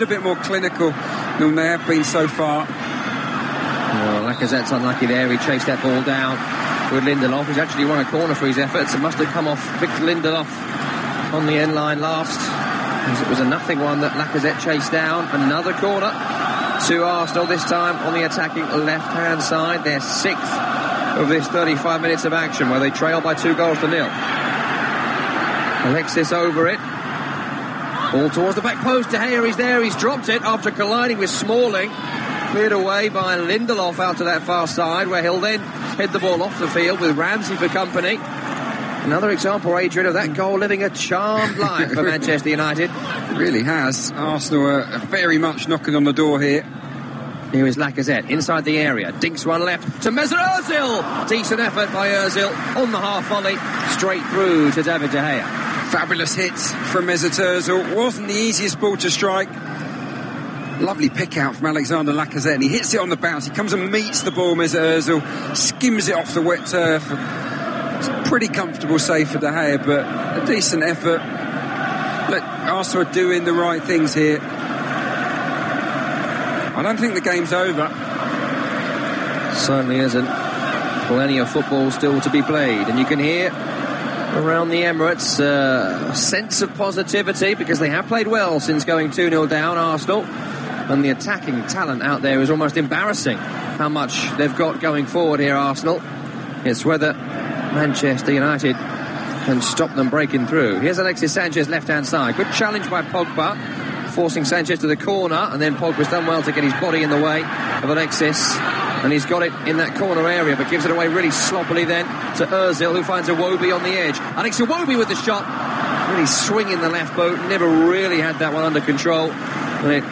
been a bit more clinical than they have been so far. Well, Lacazette's unlucky there. He chased that ball down with Lindelof. He's actually won a corner for his efforts. It must have come off Victor Lindelof on the end line last, as it was a nothing one that Lacazette chased down. Another corner to Arsenal, this time on the attacking left-hand side. Their 6th of this 35 minutes of action, where they trail by 2-0. Alexis over it. Ball towards the back post. De Gea is there. He's dropped it after colliding with Smalling. Cleared away by Lindelof out to that far side, where he'll then head the ball off the field with Ramsey for company. Another example, Adrian, of that goal living a charmed life for Manchester United. It really has. Arsenal are very much knocking on the door here. Here is Lacazette inside the area. Dinks one left to Mesut Ozil. Decent effort by Ozil on the half volley, straight through to David De Gea. Fabulous hits from Mesut Ozil. Wasn't the easiest ball to strike. Lovely pick out from Alexander Lacazette, and he hits it on the bounce. He comes and meets the ball, Mesut Ozil, skims it off the wet turf. It's a pretty comfortable save for De Gea, but a decent effort. Look, Arsenal are doing the right things here. I don't think the game's over. Certainly isn't. Plenty of football still to be played, and you can hear around the Emirates a sense of positivity, because they have played well since going 2-0 down, Arsenal, and the attacking talent out there is almost embarrassing how much they've got going forward here, Arsenal. It's whether Manchester United can stop them breaking through. Here's Alexis Sanchez, left-hand side. Good challenge by Pogba, forcing Sanchez to the corner, and then Pogba's done well to get his body in the way of Alexis, and he's got it in that corner area, but gives it away really sloppily then to Ozil, who finds Iwobi on the edge. Alex Iwobi with the shot, really swinging the left boot, never really had that one under control, and it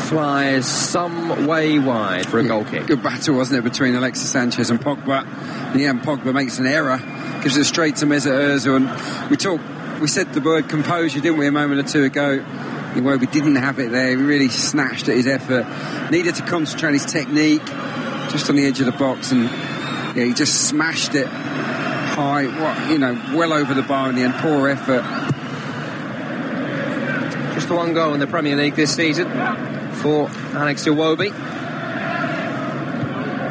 flies some way wide for a goal kick. Good battle, wasn't it, between Alexis Sanchez and Pogba. In the end, Pogba makes an error, gives it straight to Mesut Ozil, and we said the word composure, didn't we, a moment or two ago. Iwobi didn't have it there. He really snatched at his effort. Needed to concentrate on his technique, just on the edge of the box, and he just smashed it high, well over the bar in the end. Poor effort. Just the one goal in the Premier League this season for Alex Iwobi.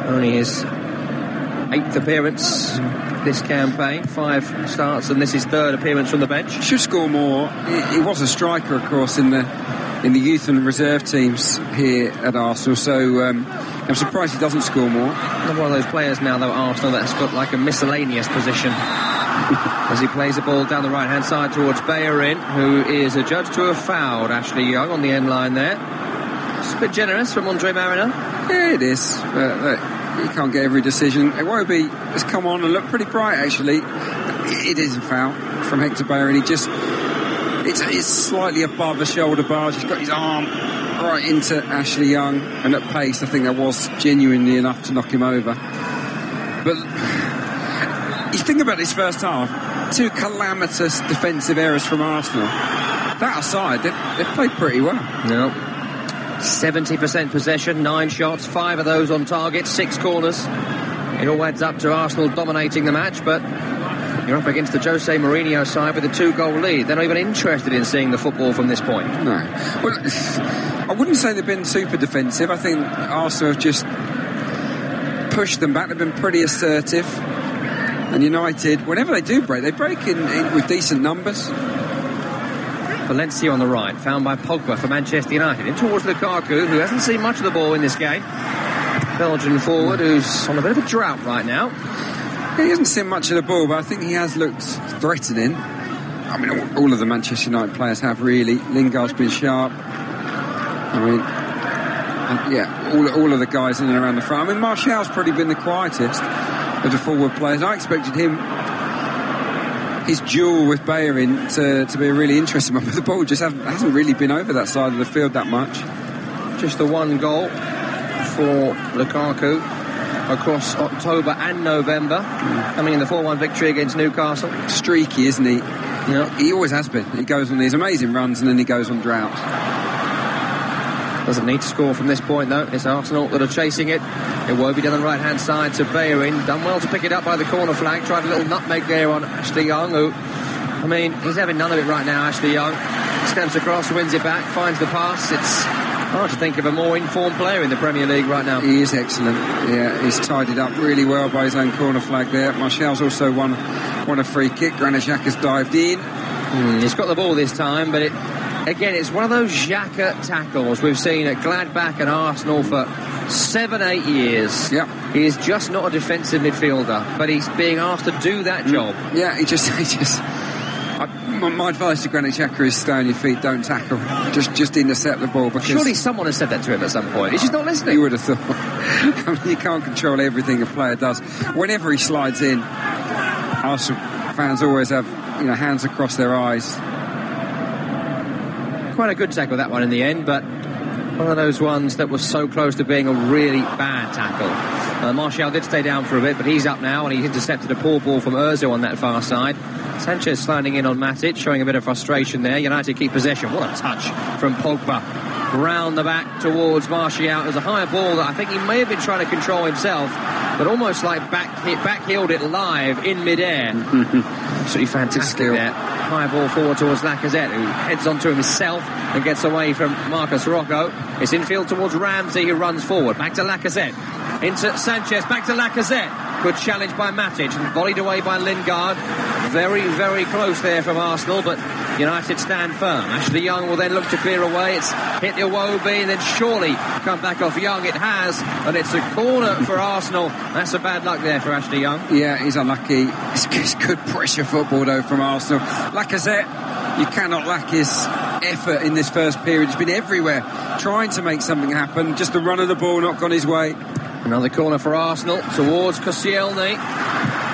Only his 8th appearance this campaign, 5 starts, and this is 3rd appearance from the bench. Should score more. He was a striker, of course, in the youth and reserve teams here at Arsenal, so I'm surprised he doesn't score more. One of those players now, though, Arsenal, that's got like a miscellaneous position as he plays the ball down the right-hand side towards Bellerin, who is adjudged to have fouled Ashley Young on the end line there. It's a bit generous from Andre Mariner. Yeah, it is. You can't get every decision. Iwobi has come on and looked pretty bright, actually. It is a foul from Hector Bellerin. It's slightly above the shoulder barge. He's got his arm right into Ashley Young, and at pace, I think that was genuinely enough to knock him over. But you think about this first half, 2 calamitous defensive errors from Arsenal. That aside, they've played pretty well. No. 70% possession, 9 shots, 5 of those on target, 6 corners. It all adds up to Arsenal dominating the match, but you're up against the Jose Mourinho side with a 2-goal lead. They're not even interested in seeing the football from this point. No. Well, I wouldn't say they've been super defensive. I think Arsenal have just pushed them back. They've been pretty assertive. And United, whenever they do break, they break in with decent numbers. Valencia on the right, found by Pogba for Manchester United. In towards Lukaku, who hasn't seen much of the ball in this game. Belgian forward, who's on a bit of a drought right now. He hasn't seen much of the ball, but I think he has looked threatening. I mean, all of the Manchester United players have, really. Lingard's been sharp. I mean, all of the guys in and around the front. I mean, Martial's probably been the quietest of the forward players. I expected his duel with Bellerin to be a really interesting one, but the ball just hasn't really been over that side of the field that much. Just the 1 goal for Lukaku across October and November, coming in the 4-1 victory against Newcastle. Streaky, isn't he? Yeah. He always has been. He goes on these amazing runs and then he goes on droughts. Doesn't need to score from this point, though. It's Arsenal that are chasing it. Iwobi down the right-hand side to Bellerin. Done well to pick it up by the corner flag. Tried a little nutmeg there on Ashley Young, who, I mean, he's having none of it right now, Ashley Young. steps across, wins it back, finds the pass. It's hard to think of a more informed player in the Premier League right now. He is excellent. Yeah, he's tidied up really well by his own corner flag there. Martial's also won a free kick. Granit Xhaka's dived in. He's got the ball this time, but it's one of those Xhaka tackles we've seen at Gladbach and Arsenal for 7-8 years. Yep. He is just not a defensive midfielder, but he's being asked to do that job. Yeah, he just my advice to Granit Xhaka is stay on your feet, don't tackle, just intercept the ball. Because surely someone has said that to him at some point. He's just not listening. You would have thought. I mean, you can't control everything a player does. Whenever he slides in, Arsenal fans always have hands across their eyes. Quite a good tackle, that one, in the end, but one of those ones that was so close to being a really bad tackle. Martial did stay down for a bit, but he's up now, and he intercepted a poor ball from Ozil on that far side. Sanchez sliding in on Matic, showing a bit of frustration there. United keep possession. What a touch from Pogba. Round the back towards Martial. It was a higher ball that I think he may have been trying to control himself, but almost like back-heeled it live in mid-air. Absolutely fantastic there. High ball forward towards Lacazette, who heads onto himself and gets away from Marcos Rocco. It's infield towards Ramsey, who runs forward. Back to Lacazette. Into Sanchez, back to Lacazette. Good challenge by Matic and volleyed away by Lingard. Very, very close there from Arsenal, but United stand firm. Ashley Young will then look to clear away. It's hit Iwobi and then surely come back off Young. It has, and it's a corner for Arsenal. That's a bad luck there for Ashley Young. Yeah, he's unlucky. It's good pressure football though from Arsenal. Lacazette, you cannot lack his effort in this first period. He's been everywhere trying to make something happen. Just the run of the ball not gone his way. Another corner for Arsenal towards Koscielny.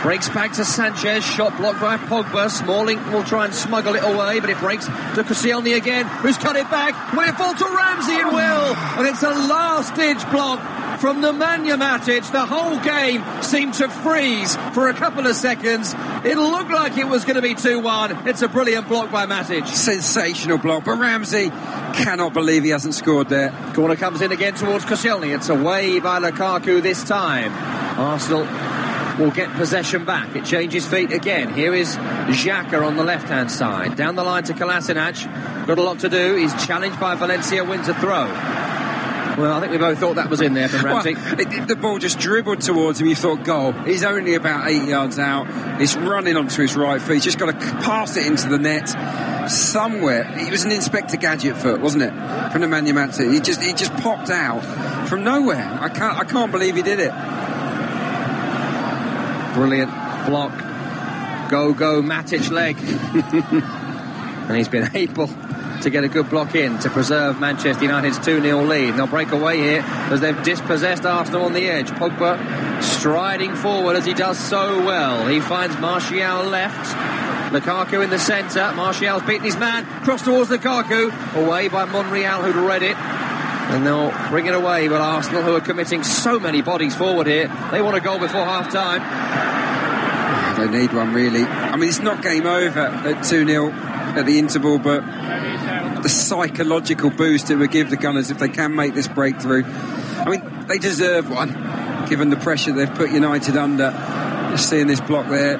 Breaks back to Sanchez. Shot blocked by Pogba. Smalling will try and smuggle it away, but it breaks to Koscielny again, who's cut it back. Will it fall to Ramsey? It will. And it's a last-ditch block from Nemanja Matic. The whole game seemed to freeze for a couple of seconds. It looked like it was going to be 2-1. It's a brilliant block by Matic. Sensational block, but Ramsey cannot believe he hasn't scored there. Corner comes in again towards Koscielny. It's away by Lukaku this time. Arsenal will get possession back. It changes feet again. Here is Xhaka on the left-hand side. Down the line to Kolasinac. Got a lot to do. He's challenged by Valencia, wins a throw. Well, I think we both thought that was in there from Ramsey. Well, the ball just dribbled towards him. You thought, goal. He's only about 8 yards out. It's running onto his right foot. He's just got to pass it into the net somewhere. It was an Inspector Gadget foot, wasn't it? From Nemanja Matic. He just popped out from nowhere. I can't believe he did it. Brilliant block. Go Matic leg. And he's been able to get a good block in to preserve Manchester United's 2-0 lead. They'll break away here as they've dispossessed Arsenal on the edge. Pogba striding forward as he does so well. He finds Martial left. Lukaku in the centre. Martial's beaten his man. Cross towards Lukaku. Away by Monreal, who'd read it. And they'll bring it away, but Arsenal, who are committing so many bodies forward here, they want a goal before half-time. They need one, really. I mean, it's not game over at 2-0 at the interval, but the psychological boost it would give the Gunners if they can make this breakthrough. I mean, they deserve one, given the pressure they've put United under. Just seeing this block there,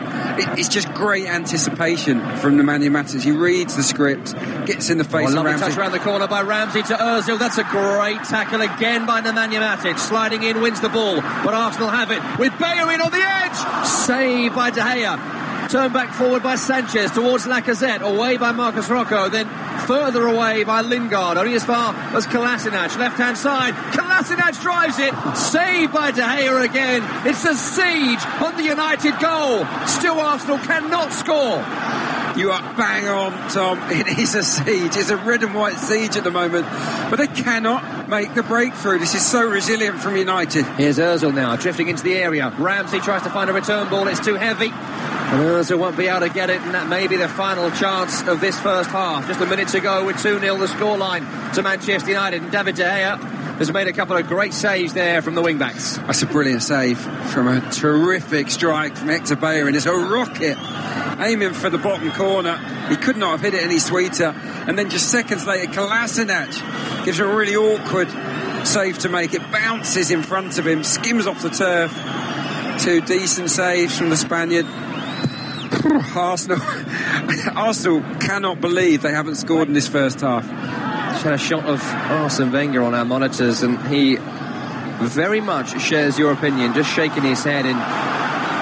it's just great anticipation from Nemanja Matic. He reads the script, gets in the face of Ramsey. Touch around the corner by Ramsey to Ozil. That's a great tackle again by Nemanja Matic. Sliding in, wins the ball, but Arsenal have it with Bellerin on the edge. Saved by De Gea. Turned back forward by Sanchez towards Lacazette. Away by Marcos Rocco. Then further away by Lingard. Only as far as Kolasinac. Left-hand side. Kolasinac drives it. Saved by De Gea again. It's a siege on the United goal. Still Arsenal cannot score. You are bang on, Tom. It is a siege. It's a red and white siege at the moment. But they cannot make the breakthrough. This is so resilient from United. Here's Ozil now, drifting into the area. Ramsey tries to find a return ball. It's too heavy. And Ozil won't be able to get it, and that may be the final chance of this first half. Just a minute to go with 2-0 the scoreline to Manchester United. And David De Gea has made a couple of great saves there from the wing-backs. That's a brilliant save from a terrific strike from Hector Bellerin. It's a rocket aiming for the bottom corner. He could not have hit it any sweeter. And then just seconds later, Kolasinac gives him a really awkward save to make. It bounces in front of him, skims off the turf. Two decent saves from the Spaniard. Arsenal Arsenal cannot believe they haven't scored in this first half. Just had a shot of Arsene Wenger on our monitors, and he very much shares your opinion, just shaking his head in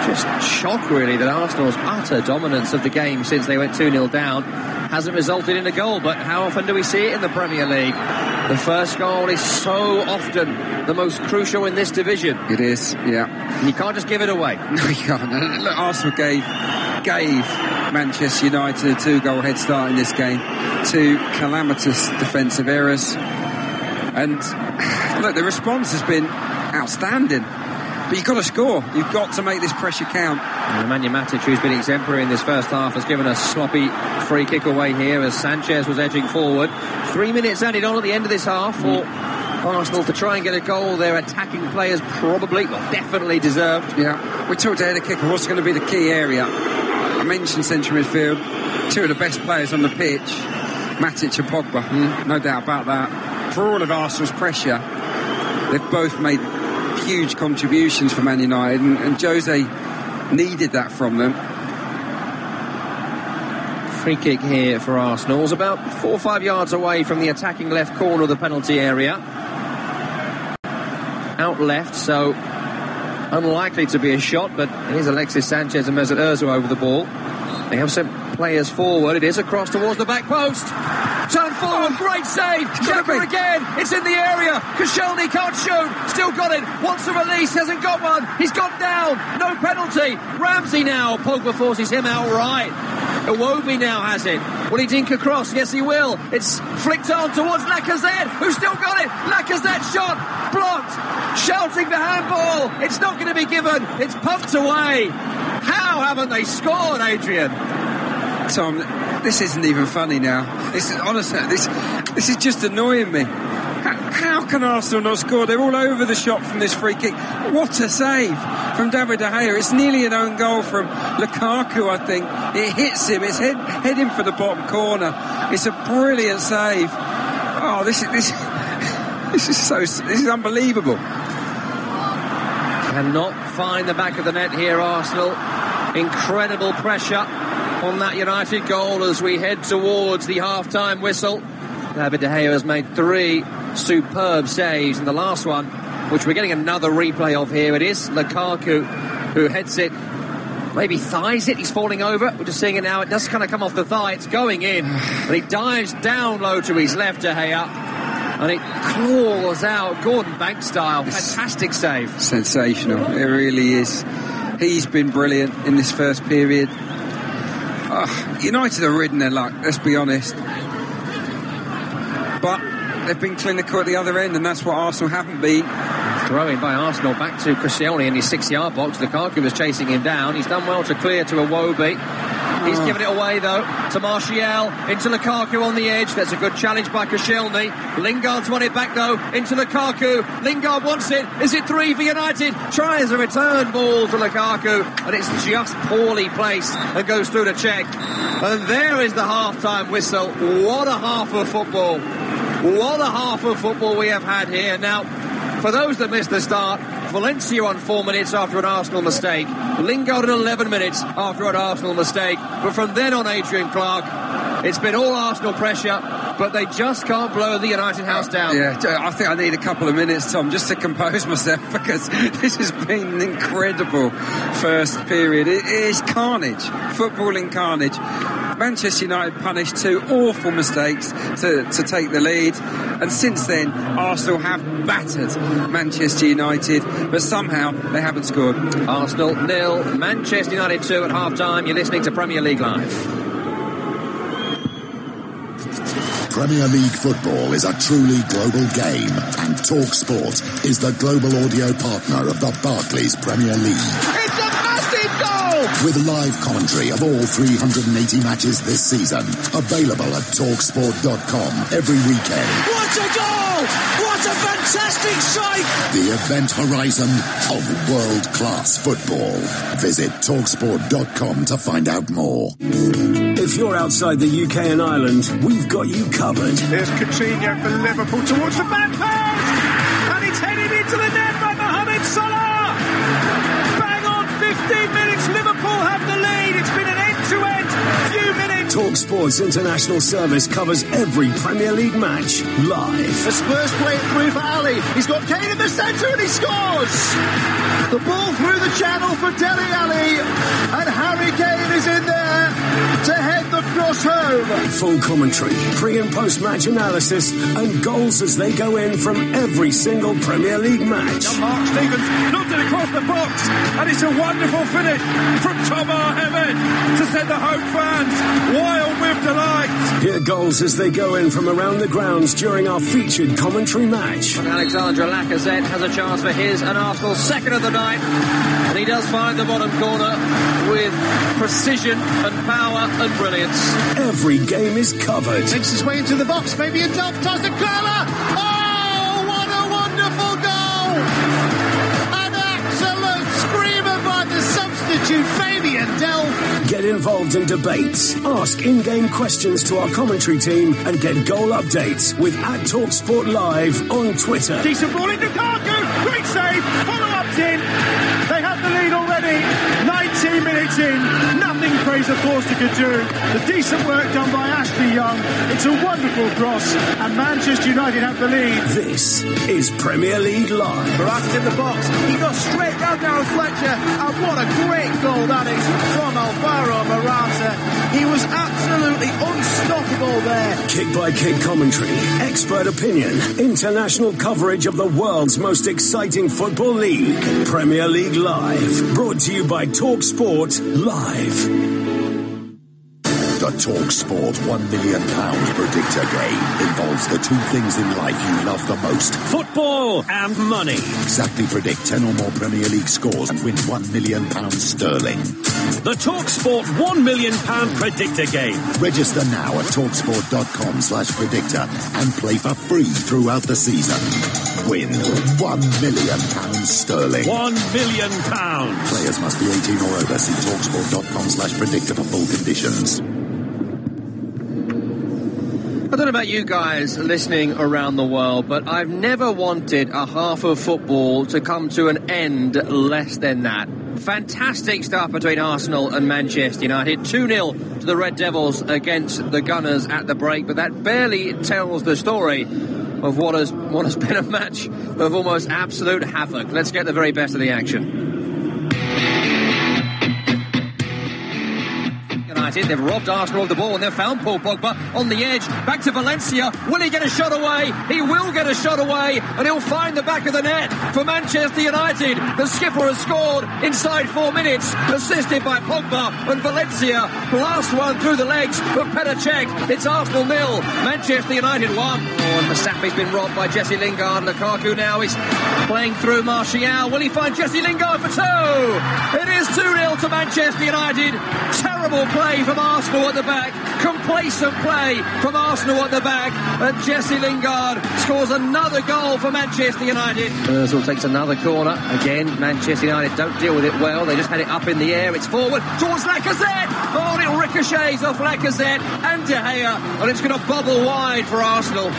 just shock, really, that Arsenal's utter dominance of the game since they went 2-0 down hasn't resulted in a goal. But how often do we see it in the Premier League? The first goal is so often the most crucial in this division. It is, yeah. And you can't just give it away. No, you can't. Look, Arsenal gave Manchester United a 2-goal head start in this game. 2 calamitous defensive errors. And look, the response has been outstanding. But you've got to score. You've got to make this pressure count. And Nemanja Matic, who's been exemplary in this first half, has given a sloppy free kick away here as Sanchez was edging forward. 3 minutes added on at the end of this half for Arsenal to try and get a goal. Their attacking players definitely deserved. Yeah, we talked ahead of kicker. What's going to be the key area? I mentioned central midfield. 2 of the best players on the pitch, Matic and Pogba. No doubt about that. For all of Arsenal's pressure, they've both made huge contributions for Man United, and Jose needed that from them. Free kick here for Arsenal. It's about 4 or 5 yards away from the attacking left corner of the penalty area. Out left, so unlikely to be a shot, but here's Alexis Sanchez and Mesut Ozil over the ball. They have sent players forward. It is across towards the back post. Turn forward, great save. Xhaka again. It's in the area. Koscielny can't shoot. Still got it. Wants a release. Hasn't got one. He's gone down. No penalty. Ramsey now. Pogba forces him out right. Iwobi now has it. Will he dink across? Yes, he will. It's flicked on towards Lacazette, who's still got it. Lacazette shot. Blocked. Shouting for handball. It's not going to be given. It's pumped away. How haven't they scored, Adrian? Tom, this isn't even funny now. This is honestly, this is just annoying me. How can Arsenal not score? They're all over the shop from this free kick. What a save from David De Gea. It's nearly an own goal from Lukaku, I think. It hits him. It's heading for the bottom corner. It's a brilliant save. Oh, this is unbelievable. Cannot find the back of the net here, Arsenal. Incredible pressure on that United goal as we head towards the half-time whistle. David De Gea has made 3 superb saves, and the last one, which we're getting another replay of here, it is Lukaku who heads it, maybe thighs it. He's falling over. We're just seeing it now. It does kind of come off the thigh. It's going in, but he dives down low to his left, De Gea, and it claws out Gordon Banks style. Fantastic save. Sensational. It really is. He's been brilliant in this first period. United are ridden their luck, let's be honest. But they've been clinical at the other end, and that's what Arsenal haven't been. Throw in by Arsenal back to Koscielny in his 6-yard box. Lukaku was chasing him down. He's done well to clear to Iwobi. He's given it away, though, to Martial, into Lukaku on the edge. That's a good challenge by Koscielny. Lingard's won it back, though, into Lukaku. Lingard wants it. Is it 3 for United? Tries a return ball to Lukaku, and it's just poorly placed and goes through the check. And there is the half-time whistle. What a half of football. What a half of football we have had here. Now, for those that missed the start, Valencia on 4 minutes after an Arsenal mistake. Lingard on 11 minutes after an Arsenal mistake. But from then on, Adrian Clark, it's been all Arsenal pressure, but they just can't blow the United house down. Yeah, I think I need a couple of minutes, Tom, just to compose myself, because this has been an incredible first period. It is carnage, footballing carnage. Manchester United punished 2 awful mistakes to take the lead, and since then Arsenal have battered Manchester United, but somehow they haven't scored. Arsenal 0, Manchester United 2 at half-time. You're listening to Premier League Live. Premier League football is a truly global game, and TalkSport is the global audio partner of the Barclays Premier League. It's a massive goal! With live commentary of all 380 matches this season, available at TalkSport.com every weekend. What a goal! What a fantastic strike! The event horizon of world-class football. Visit TalkSport.com to find out more. If you're outside the UK and Ireland, we've got you covered. There's Coutinho for Liverpool towards the back post, and it's headed into the net by Mohamed Salah. Bang on, 15 minutes, Liverpool have the lead. It's been an end-to-end few minutes. TalkSport's international service covers every Premier League match live. The Spurs play it through for Ali. He's got Kane in the centre and he scores! The ball through the channel for Dele Alli, and Harry Kane is in there to head the cross home. Full commentary, pre- and post-match analysis, and goals as they go in from every single Premier League match. Mark Stevens knocked it across the box, and it's a wonderful finish from Tomer Hemed to send the home fans wild with delight. Hear goals as they go in from around the grounds during our featured commentary match. Alexandre Lacazette has a chance for his and Arsenal's second of the night, and he does find the bottom corner with precision and power and brilliance. Every game is covered. Makes his way into the box, maybe a double toss to Curler. Oh, what a wonderful goal! An absolute screamer by the substitute Fabian Delph. Get involved in debates, ask in-game questions to our commentary team, and get goal updates with @TalkSport Live on Twitter. Decent ball into Lukaku. Great save. Follow-up's in. They have the lead already. 19 minutes in. Nothing Fraser Forster could do. The decent work done by Ashley Young. It's a wonderful cross, and Manchester United have the lead. This is Premier League Live. Morata's in the box. He got straight round Darren Fletcher, and what a great goal that is from Alvaro Morata. He was absolutely unstoppable there. Kick-by-kick commentary, expert opinion, international coverage of the world's most exciting football league. Premier League Live, brought to you by TalkSport Live. The TalkSport £1 million predictor game involves the two things in life you love the most. Football and money. Exactly predict 10 or more Premier League scores and win £1 million sterling. The TalkSport £1 million predictor game. Register now at talksport.com/predictor and play for free throughout the season. Win £1 million sterling. £1 million. Players must be 18 or over. See talksport.com/predictor for full conditions. I don't know about you guys listening around the world, but I've never wanted a half of football to come to an end less than that. Fantastic stuff between Arsenal and Manchester United. 2-0 to the Red Devils against the Gunners at the break, but that barely tells the story of what has been a match of almost absolute havoc. Let's get the very best of the action. They've robbed Arsenal of the ball and they've found Paul Pogba on the edge. Back to Valencia. Will he get a shot away? He will get a shot away, and he'll find the back of the net for Manchester United. The skipper has scored inside 4 minutes, assisted by Pogba, and Valencia blasts one through the legs for Petr Cech. It's Arsenal 0, Manchester United 1. Oh, and Mustafi's been robbed by Jesse Lingard. Lukaku now is playing through Martial. Will he find Jesse Lingard for 2? It is 2-0 to Manchester United. Terrible play from Arsenal at the back, complacent play from Arsenal at the back, and Jesse Lingard scores another goal for Manchester United. Ozil takes another corner. Again, Manchester United don't deal with it well. They just had it up in the air. It's forward towards Lacazette. Oh, and it ricochets off Lacazette and De Gea, and it's going to bobble wide for Arsenal.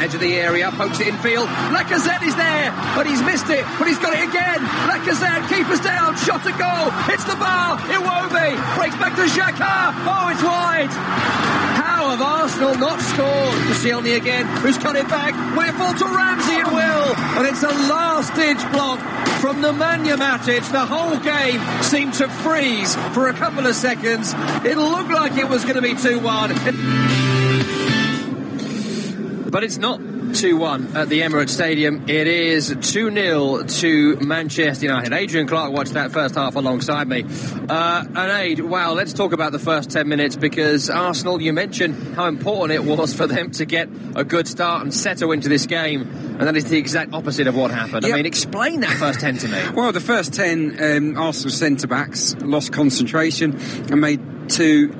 Edge of the area, pokes it in field. Lacazette is there, but he's missed it, but he's got it again. Lacazette, keepers down, shot to goal. It's the bar. Iwobi breaks back to Xhaka. Oh, it's wide. How have Arsenal not scored? Koscielny again, who's cut it back. Will it fall to Ramsey? It will. And it's a last-ditch block from Nemanja Matic. The whole game seemed to freeze for a couple of seconds. It looked like it was going to be 2-1. But it's not 2-1 at the Emirates Stadium. It is 2-0 to Manchester United. Adrian Clark watched that first half alongside me. And Aid, wow, let's talk about the first 10 minutes, because Arsenal, you mentioned how important it was for them to get a good start and settle into this game, and that is the exact opposite of what happened. Yep. I mean, explain that first 10 to me. Well, the first 10, Arsenal centre-backs lost concentration and made two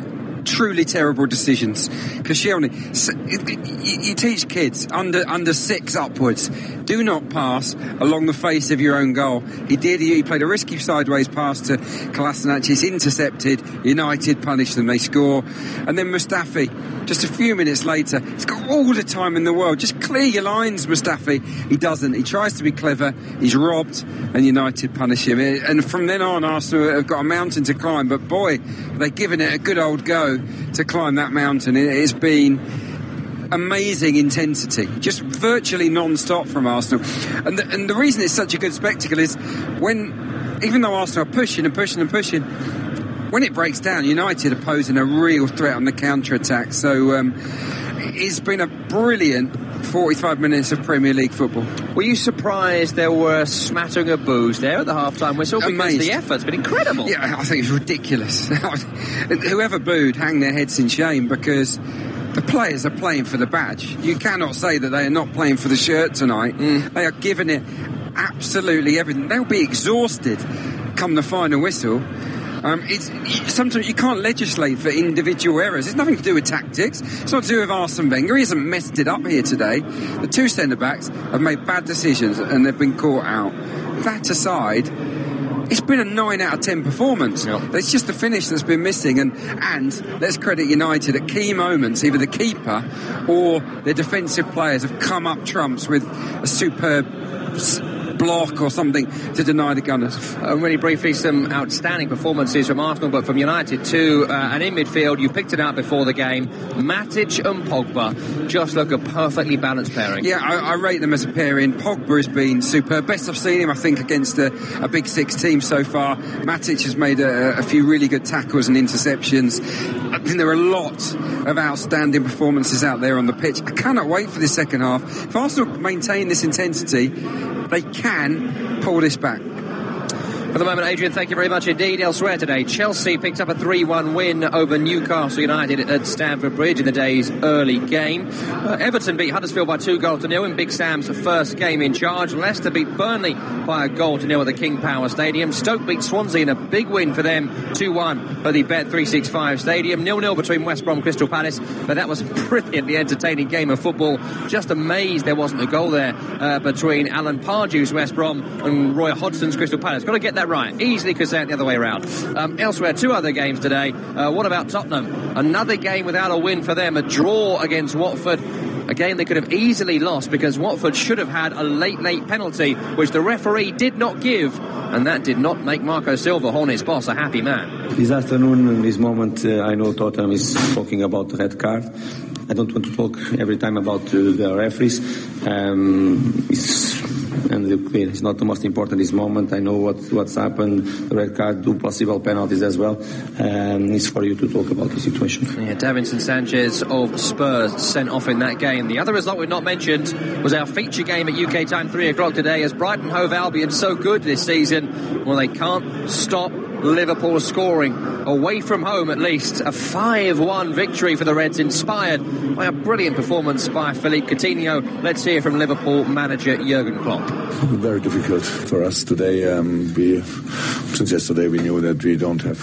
truly terrible decisions. Koscielny, you teach kids under 6 upwards, do not pass along the face of your own goal. He did. He played a risky sideways pass to Kolasinac. It's intercepted. United punish them. They score. And then Mustafi, just a few minutes later, he's got all the time in the world. Just clear your lines, Mustafi. He doesn't. He tries to be clever. He's robbed, and United punish him. And from then on, Arsenal have got a mountain to climb. But boy, they've given it a good old go. go to climb that mountain. It's been amazing intensity, just virtually non-stop from Arsenal. And the reason it's such a good spectacle is even though Arsenal are pushing and pushing and pushing, when it breaks down, United are posing a real threat on the counter-attack. So it's been a brilliant 45 minutes of Premier League football. Were you surprised there were a smattering of boos there at the half-time whistle? Because Amazed. the effort's been incredible. Yeah, I think it's ridiculous. Whoever booed, hang their heads in shame, because the players are playing for the badge. You cannot say that they are not playing for the shirt tonight. They are giving it absolutely everything. They'll be exhausted come the final whistle. Sometimes you can't legislate for individual errors. It's nothing to do with tactics. It's not to do with Arsene Wenger. He hasn't messed it up here today. The two centre-backs have made bad decisions and they've been caught out. That aside, it's been a 9 out of 10 performance. Yep. It's just the finish that's been missing, and let's credit United at key moments. Either the keeper or their defensive players have come up trumps with a superb block or something to deny the Gunners. Really briefly, some outstanding performances from Arsenal, but from United too. And in midfield, you picked it out before the game. Matic and Pogba just look a perfectly balanced pairing. Yeah, I rate them as a pairing. Pogba has been superb. Best I've seen him, I think, against a Big Six team so far. Matic has made a few really good tackles and interceptions. I think there are a lot of outstanding performances out there on the pitch. I cannot wait for the second half. If Arsenal maintain this intensity, they can pull this back. For the moment, Adrian, thank you very much indeed. Elsewhere today, Chelsea picked up a 3-1 win over Newcastle United at Stamford Bridge in the day's early game. Everton beat Huddersfield by 2-0 in Big Sam's first game in charge. Leicester beat Burnley by 1-0 at the King Power Stadium. Stoke beat Swansea in a big win for them, 2-1 at the Bet365 Stadium. 0-0 between West Brom Crystal Palace, but that was a brilliantly entertaining game of football. Just amazed there wasn't a goal there between Alan Pardew's West Brom and Roy Hodgson's Crystal Palace. Got to get that right. Easily could say it the other way around. Elsewhere, two other games today. What about Tottenham? Another game without a win for them. A draw against Watford. A game they could have easily lost because Watford should have had a late penalty, which the referee did not give, and that did not make Marco Silva, Hornets boss, a happy man. This afternoon, in this moment, I know Tottenham is talking about the red card. I don't want to talk every time about the referees. It's not the most important this moment. I know what's happened, the red card, 2 possible penalties as well. It's for you to talk about the situation. Yeah, Davinson Sanchez of Spurs sent off in that game. The other result we've not mentioned was our feature game at UK time, 3 o'clock today, as Brighton Hove Albion so good this season. Well, they can't stop Liverpool scoring away from home, at least. A 5-1 victory for the Reds, inspired by a brilliant performance by Philippe Coutinho. Let's hear from Liverpool manager Jurgen Klopp. Very difficult for us today. Since yesterday we knew that we don't have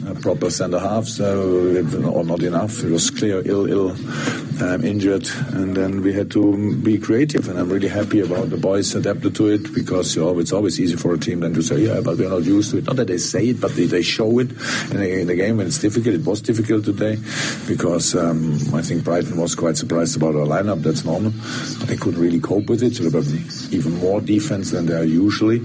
a proper centre half, or not enough. It was clear ill injured, and then we had to be creative, and I'm really happy about the boys adapted to it, because it's always easy for a team then to say, yeah, but we're not used to it. Not that they say it, but they show it in the game when it's difficult. It was difficult today because I think Brighton was quite surprised about our lineup. That's normal. They couldn't really cope with it, so they have even more defense than they are usually.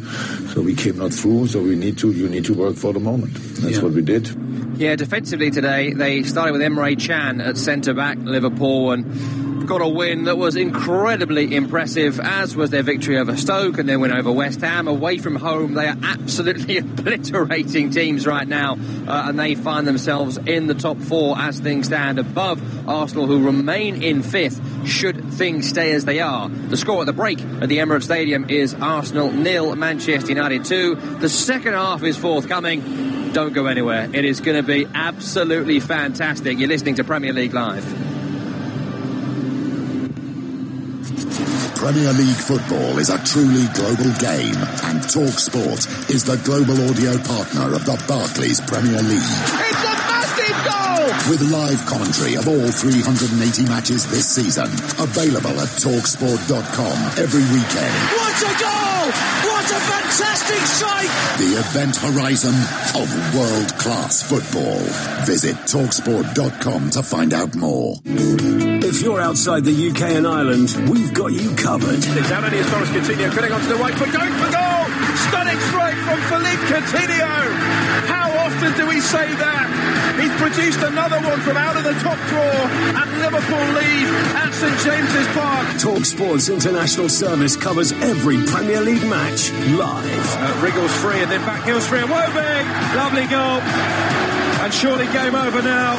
So we came not through, so you need to work for the moment. That's what we did. Yeah, defensively today, they started with Emre Can at centre-back, Liverpool, and got a win that was incredibly impressive, as was their victory over Stoke and their win over West Ham. Away from home, they are absolutely obliterating teams right now, and they find themselves in the top 4 as things stand, above Arsenal, who remain in 5th, should things stay as they are. The score at the break at the Emirates Stadium is Arsenal 0, Manchester United 2. The second half is forthcoming. Don't go anywhere. It is going to be absolutely fantastic. You're listening to Premier League Live. Premier League football is a truly global game, and TalkSport is the global audio partner of the Barclays Premier League. It's a massive goal! With live commentary of all 380 matches this season, available at TalkSport.com every weekend. What a goal! What a fantastic sight! The event horizon of world-class football. Visit TalkSport.com to find out more. If you're outside the UK and Ireland, we've got you covered. It's Anthony as far as Coutinho cutting onto the right foot, going for goal! Stunning strike from Philippe Coutinho! How often do we say that? He's produced another one from out of the top drawer, and Liverpool lead at St James's Park. TalkSport's international service covers every Premier League match live. Wriggles free and then back heels free. Iwobi, lovely goal. And surely game over now.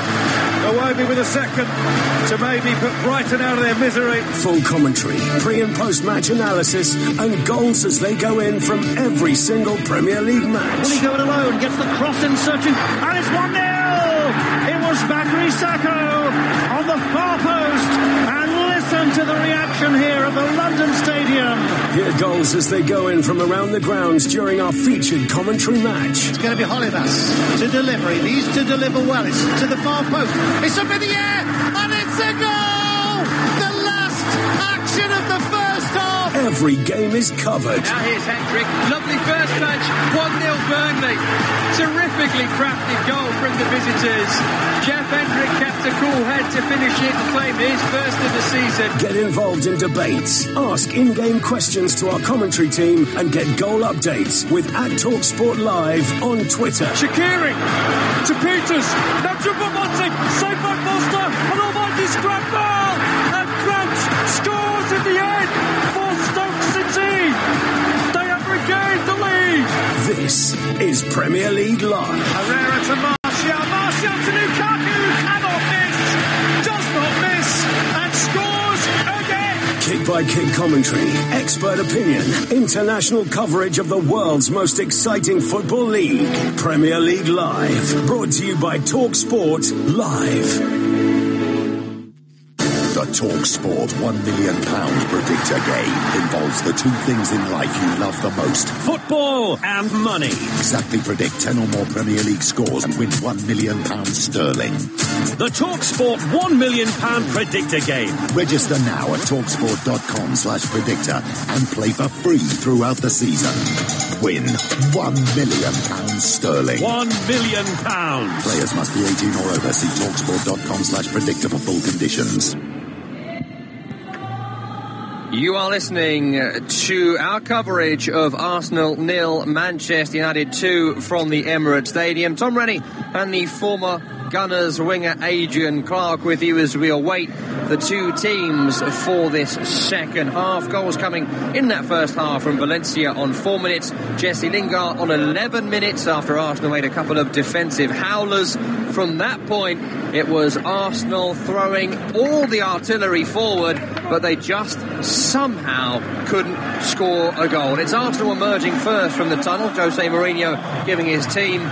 Iwobi with a second to maybe put Brighton out of their misery. Full commentary, pre- and post-match analysis, and goals as they go in from every single Premier League match. Will he go it alone? Gets the cross in searching, and it's 1-0! It was Bakary Sakho on the far post, and listen to the reaction here at the London Stadium. Hear goals as they go in from around the grounds during our featured commentary match. It's going to be Holivas to deliver. He needs to deliver well. It's to the far post. It's up in the air, and it's a goal! The last action of the first half. Every game is covered. Now here's Hendrick. Lovely first touch. 1-0 Burnley. Terrifically crafted goal from the visitors. Jeff Hendrick kept a cool head to finish it and claim his first of the season. Get involved in debates, ask in-game questions to our commentary team, and get goal updates with @TalkSport Live on Twitter. Shaqiri to Peters. Now Choupo-Moting. Saved by Foster. An almighty scrap ball. And Crouch scores at the end for Stoke City. They have regained the lead. This is Premier League Live. Herrera to Martial. Martial to Lukaku. Cannot miss. Does not miss. And scores again. Kick-by-kick commentary, expert opinion, international coverage of the world's most exciting football league. Premier League Live. Brought to you by TalkSport Live. The TalkSport £1 million predictor game involves the two things in life you love the most. Football and money. Exactly predict 10 or more Premier League scores and win £1 million sterling. The TalkSport £1 million predictor game. Register now at talksport.com/predictor and play for free throughout the season. Win £1 million sterling. £1 million. Players must be 18 or over. See talksport.com/predictor for full conditions. You are listening to our coverage of Arsenal 0, Manchester United 2 from the Emirates Stadium. Tom Rennie and the former Gunners winger Adrian Clark with you as we await the two teams for this second half. Goals coming in that first half from Valencia on 4 minutes, Jesse Lingard on 11 minutes after Arsenal made a couple of defensive howlers. From that point, it was Arsenal throwing all the artillery forward, but they just somehow couldn't score a goal. It's Arsenal emerging first from the tunnel. Jose Mourinho giving his team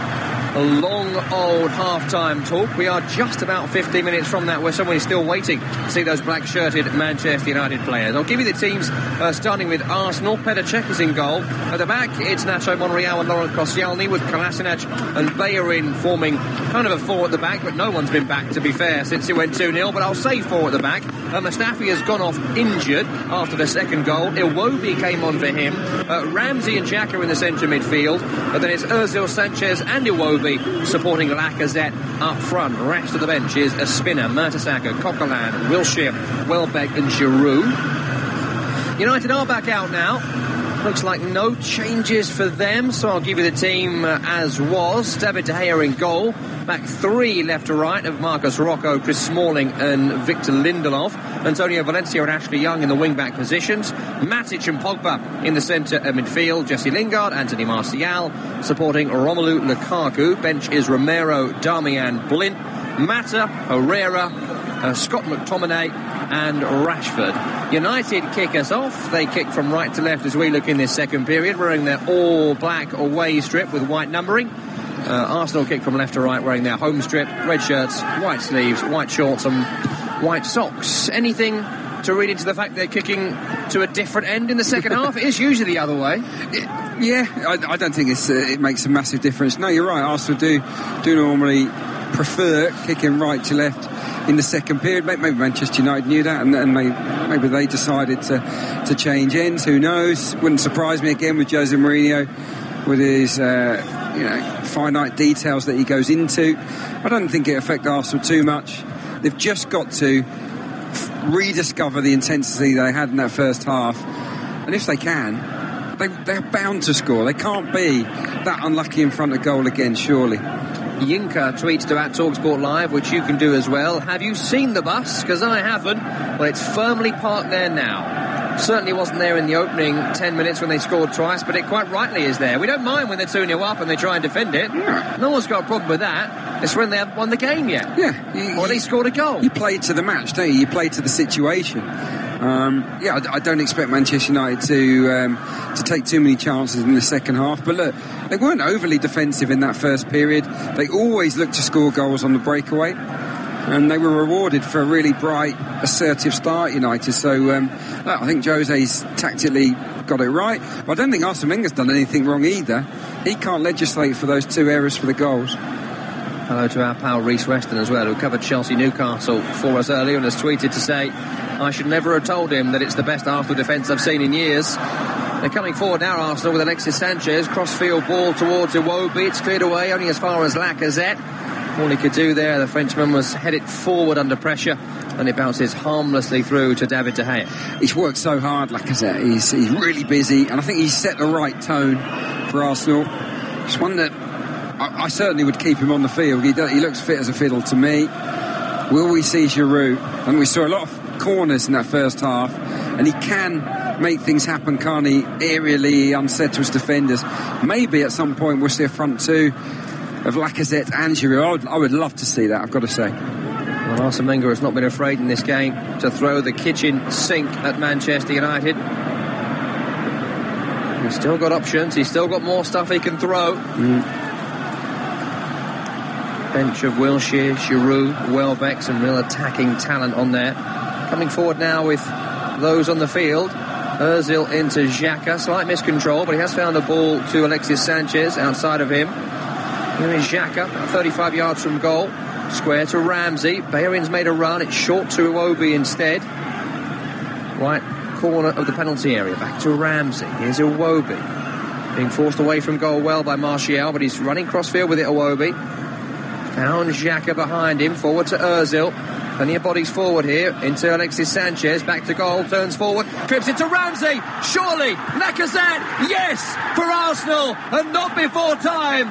a long old half-time talk. We are just about 15 minutes from that where someone is still waiting to see those black-shirted Manchester United players. I'll give you the teams starting with Arsenal. Petr Cech is in goal. At the back, it's Nacho Monreal and Laurent Koscielny with Kolasinac and Bellerin forming kind of a four at the back, but no one's been back, to be fair, since it went 2-0, but I'll say four at the back. Mustafi has gone off injured after the second goal. Iwobi came on for him. Ramsey and Xhaka in the centre midfield, but then it's Ozil, Sanchez and Iwobi supporting Lacazette up front. Rest of the bench is Espina, Mertesacker, Coquelin, Wilshere, Welbeck and Giroud. United are back out now. Looks like no changes for them, so I'll give you the team as was. David De Gea in goal. Back three left to right of Marcus Rocco, Chris Smalling and Victor Lindelof. Antonio Valencia and Ashley Young in the wing-back positions. Matic and Pogba in the centre of midfield. Jesse Lingard, Anthony Martial supporting Romelu Lukaku. Bench is Romero, Darmian, Blint, Mata, Herrera, Scott McTominay and Rashford. United kick us off. They kick from right to left as we look in this second period, wearing their all-black away strip with white numbering. Arsenal kick from left to right, wearing their home strip, red shirts, white sleeves, white shorts and white socks. Anything to read into the fact they're kicking to a different end in the second half? It is usually the other way. Yeah, I don't think it makes a massive difference. No, you're right. Arsenal do normally prefer kicking right to left in the second period. Maybe Manchester United knew that, and maybe they decided to change ends. Who knows? Wouldn't surprise me again with Jose Mourinho with his finite details that he goes into. I don't think it affects Arsenal too much. They've just got to rediscover the intensity they had in that first half, and if they can, they're bound to score. They can't be that unlucky in front of goal again, surely. Yinka tweets to @TalkSport Live, which you can do as well. Have you seen the bus? Because I haven't. Well, it's firmly parked there now. Certainly wasn't there in the opening 10 minutes when they scored twice, but it quite rightly is there. We don't mind when they're 2-0 up and they try and defend it. Yeah. No one's got a problem with that. It's when they haven't won the game yet. Yeah. Or at least scored a goal. You play to the match, don't you? You play to the situation. I don't expect Manchester United to take too many chances in the second half. But look, they weren't overly defensive in that first period. They always looked to score goals on the breakaway. And they were rewarded for a really bright, assertive start, United. So I think Jose's tactically got it right. But I don't think Arsene Wenger's done anything wrong either. He can't legislate for those 2 errors for the goals. Hello to our pal Reece Weston as well, who covered Chelsea-Newcastle for us earlier and has tweeted to say, I should never have told him that it's the best Arsenal defence I've seen in years. They're coming forward now, Arsenal, with Alexis Sanchez. Cross-field ball towards Iwobi. It's cleared away only as far as Lacazette. All he could do there, the Frenchman, was head it forward under pressure, and it bounces harmlessly through to David De Gea. He's worked so hard, Lacazette. He's really busy, and I think he's set the right tone for Arsenal. It's one that I certainly would keep him on the field. He looks fit as a fiddle to me. Will we see Giroud? And we saw a lot of corners in that first half, and he can make things happen, can't he? Aerially, unsaid to his defenders. Maybe at some point we'll see a front two of Lacazette and Giroud. I would love to see that, I've got to say. Well, Arsene Wenger has not been afraid in this game to throw the kitchen sink at Manchester United. He's still got options. He's still got more stuff he can throw. Bench of Wilshere, Giroud, Welbeck, some real attacking talent on there. Coming forward now with those on the field. Ozil into Xhaka. Slight miscontrol, but he has found a ball to Alexis Sanchez outside of him. Here is Xhaka, 35 yards from goal. Square to Ramsey. Bayern's made a run. It's short to Iwobi instead. Right corner of the penalty area. Back to Ramsey. Here's Iwobi. Being forced away from goal well by Martial, but he's running crossfield with it, Iwobi. Found Xhaka behind him. Forward to Ozil. Plenty of bodies forward here into Alexis Sanchez. Back to goal. Turns forward. Trips it to Ramsey. Surely. Lacazette. Yes. For Arsenal. And not before time.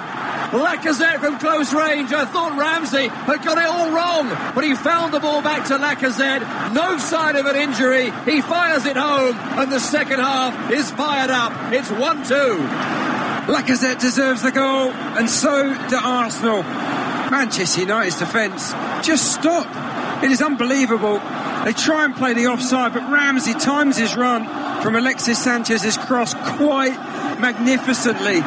Lacazette from close range. I thought Ramsey had got it all wrong, but he found the ball back to Lacazette. No sign of an injury. He fires it home, and the second half is fired up. It's 1-2. Lacazette deserves the goal, and so do Arsenal. Manchester United's defence just stopped. It is unbelievable. They try and play the offside, but Ramsey times his run from Alexis Sanchez's cross quite magnificently.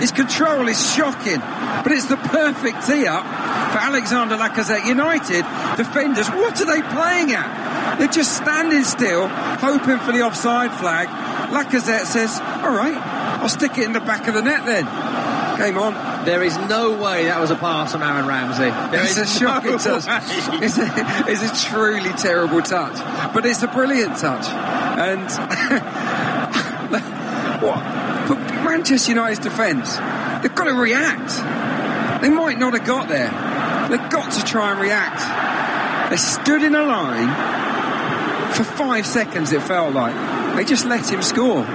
His control is shocking, but it's the perfect tee-up for Alexander Lacazette. United defenders, what are they playing at? They're just standing still, hoping for the offside flag. Lacazette says, all right, I'll stick it in the back of the net then. Game on. There is no way that was a pass from Aaron Ramsey. It's a shocking touch. It's a truly terrible touch, but it's a brilliant touch. And for Manchester United's defence, they've got to react. They might not have got there. They've got to try and react. They stood in a line for 5 seconds, it felt like. They just let him score.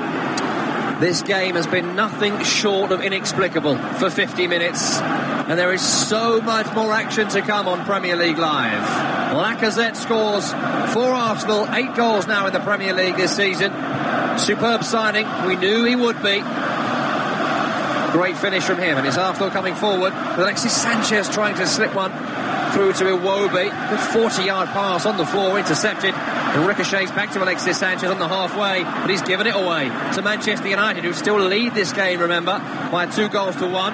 This game has been nothing short of inexplicable for 50 minutes, and there is so much more action to come on Premier League Live. Lacazette scores for Arsenal, 8 goals now in the Premier League this season. Superb signing, we knew he would be. Great finish from him, and it's Arsenal coming forward with Alexis Sanchez trying to slip one through to Iwobi. Good 40-yard pass on the floor, intercepted. And ricochets back to Alexis Sanchez on the halfway, but he's given it away to Manchester United, who still lead this game, remember, by 2-1.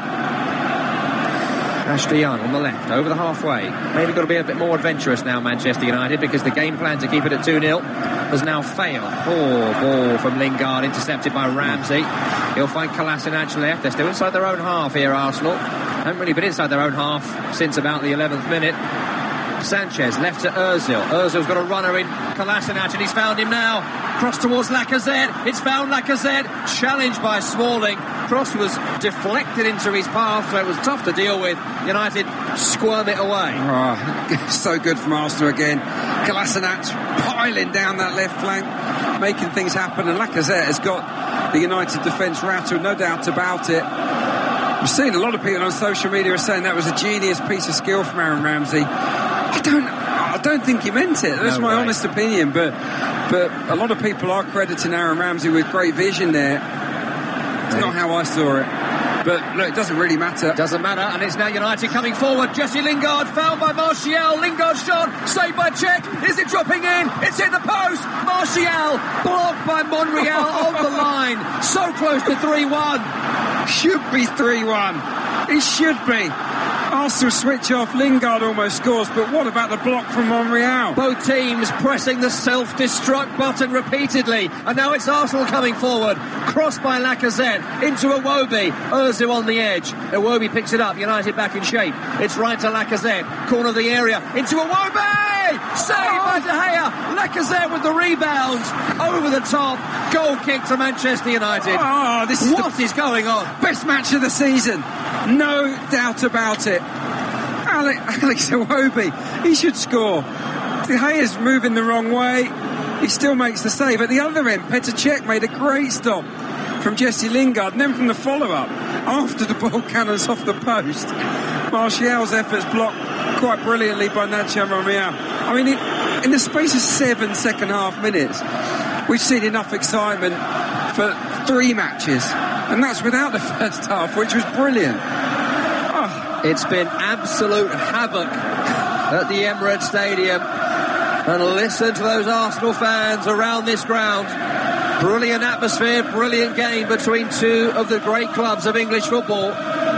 Ashley Young on the left, over the halfway. Maybe got to be a bit more adventurous now, Manchester United, because the game plan to keep it at 2-0 has now failed. Poor ball from Lingard, intercepted by Ramsey. He'll find Kolasinac left. They're still inside their own half here, Arsenal. Haven't really been inside their own half since about the 11th minute. Sanchez left to Ozil. Ozil's got a runner in Kolasinac, and he's found him now. Cross towards Lacazette. It's found Lacazette. Challenged by Smalling. Cross was deflected into his path, so it was tough to deal with. United squirm it away. Oh, so good from Arsenal again. Kolasinac piling down that left flank, making things happen, and Lacazette has got the United defence rattled, no doubt about it. I've seen a lot of people on social media are saying that was a genius piece of skill from Aaron Ramsey. I don't think he meant it. That's my honest opinion. But a lot of people are crediting Aaron Ramsey with great vision there. It's not how I saw it. But look, it doesn't really matter. Doesn't matter, and it's now United coming forward. Jesse Lingard fouled by Martial. Lingard's shot, saved by Cech. Is it dropping in? It's hit the post. Martial blocked by Monreal on the line. So close to 3-1. Should be 3-1. It should be. Arsenal switch off. Lingard almost scores, but what about the block from Monreal? Both teams pressing the self-destruct button repeatedly, and now it's Arsenal coming forward. Crossed by Lacazette into Iwobi. Ozil on the edge. Iwobi picks it up. United back in shape. It's right to Lacazette. Corner of the area. Into Iwobi! Saved by De Gea. Lacazette with the rebound. Over the top. Goal kick to Manchester United. What is going on? Best match of the season. No doubt about it. Alex Iwobi, he should score. De Gea's moving the wrong way. He still makes the save. At the other end, Petr Cech made a great stop from Jesse Lingard, and then from the follow-up, after the ball cannons off the post, Martial's efforts blocked quite brilliantly by Nacho Monreal. I mean, in the space of 7 second-half minutes, we've seen enough excitement for 3 matches, and that's without the first half, which was brilliant. It's been absolute havoc at the Emirates Stadium. And listen to those Arsenal fans around this ground. Brilliant atmosphere, brilliant game between two of the great clubs of English football.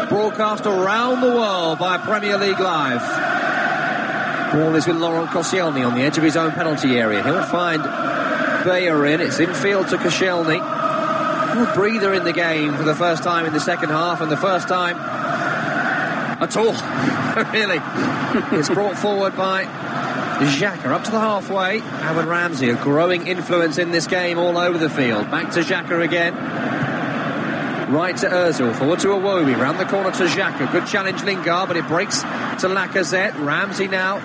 Broadcast around the world by Premier League Live. Ball is with Laurent Koscielny on the edge of his own penalty area. He'll find Bellerin. It's infield to Koscielny. A breather in the game for the first time in the second half, and the first time at all, really. It's brought forward by Xhaka up to the halfway. Aaron Ramsey, a growing influence in this game all over the field. Back to Xhaka again. Right to Ozil, forward to Iwobi, round the corner to Xhaka. Good challenge Lingard, but it breaks to Lacazette. Ramsey now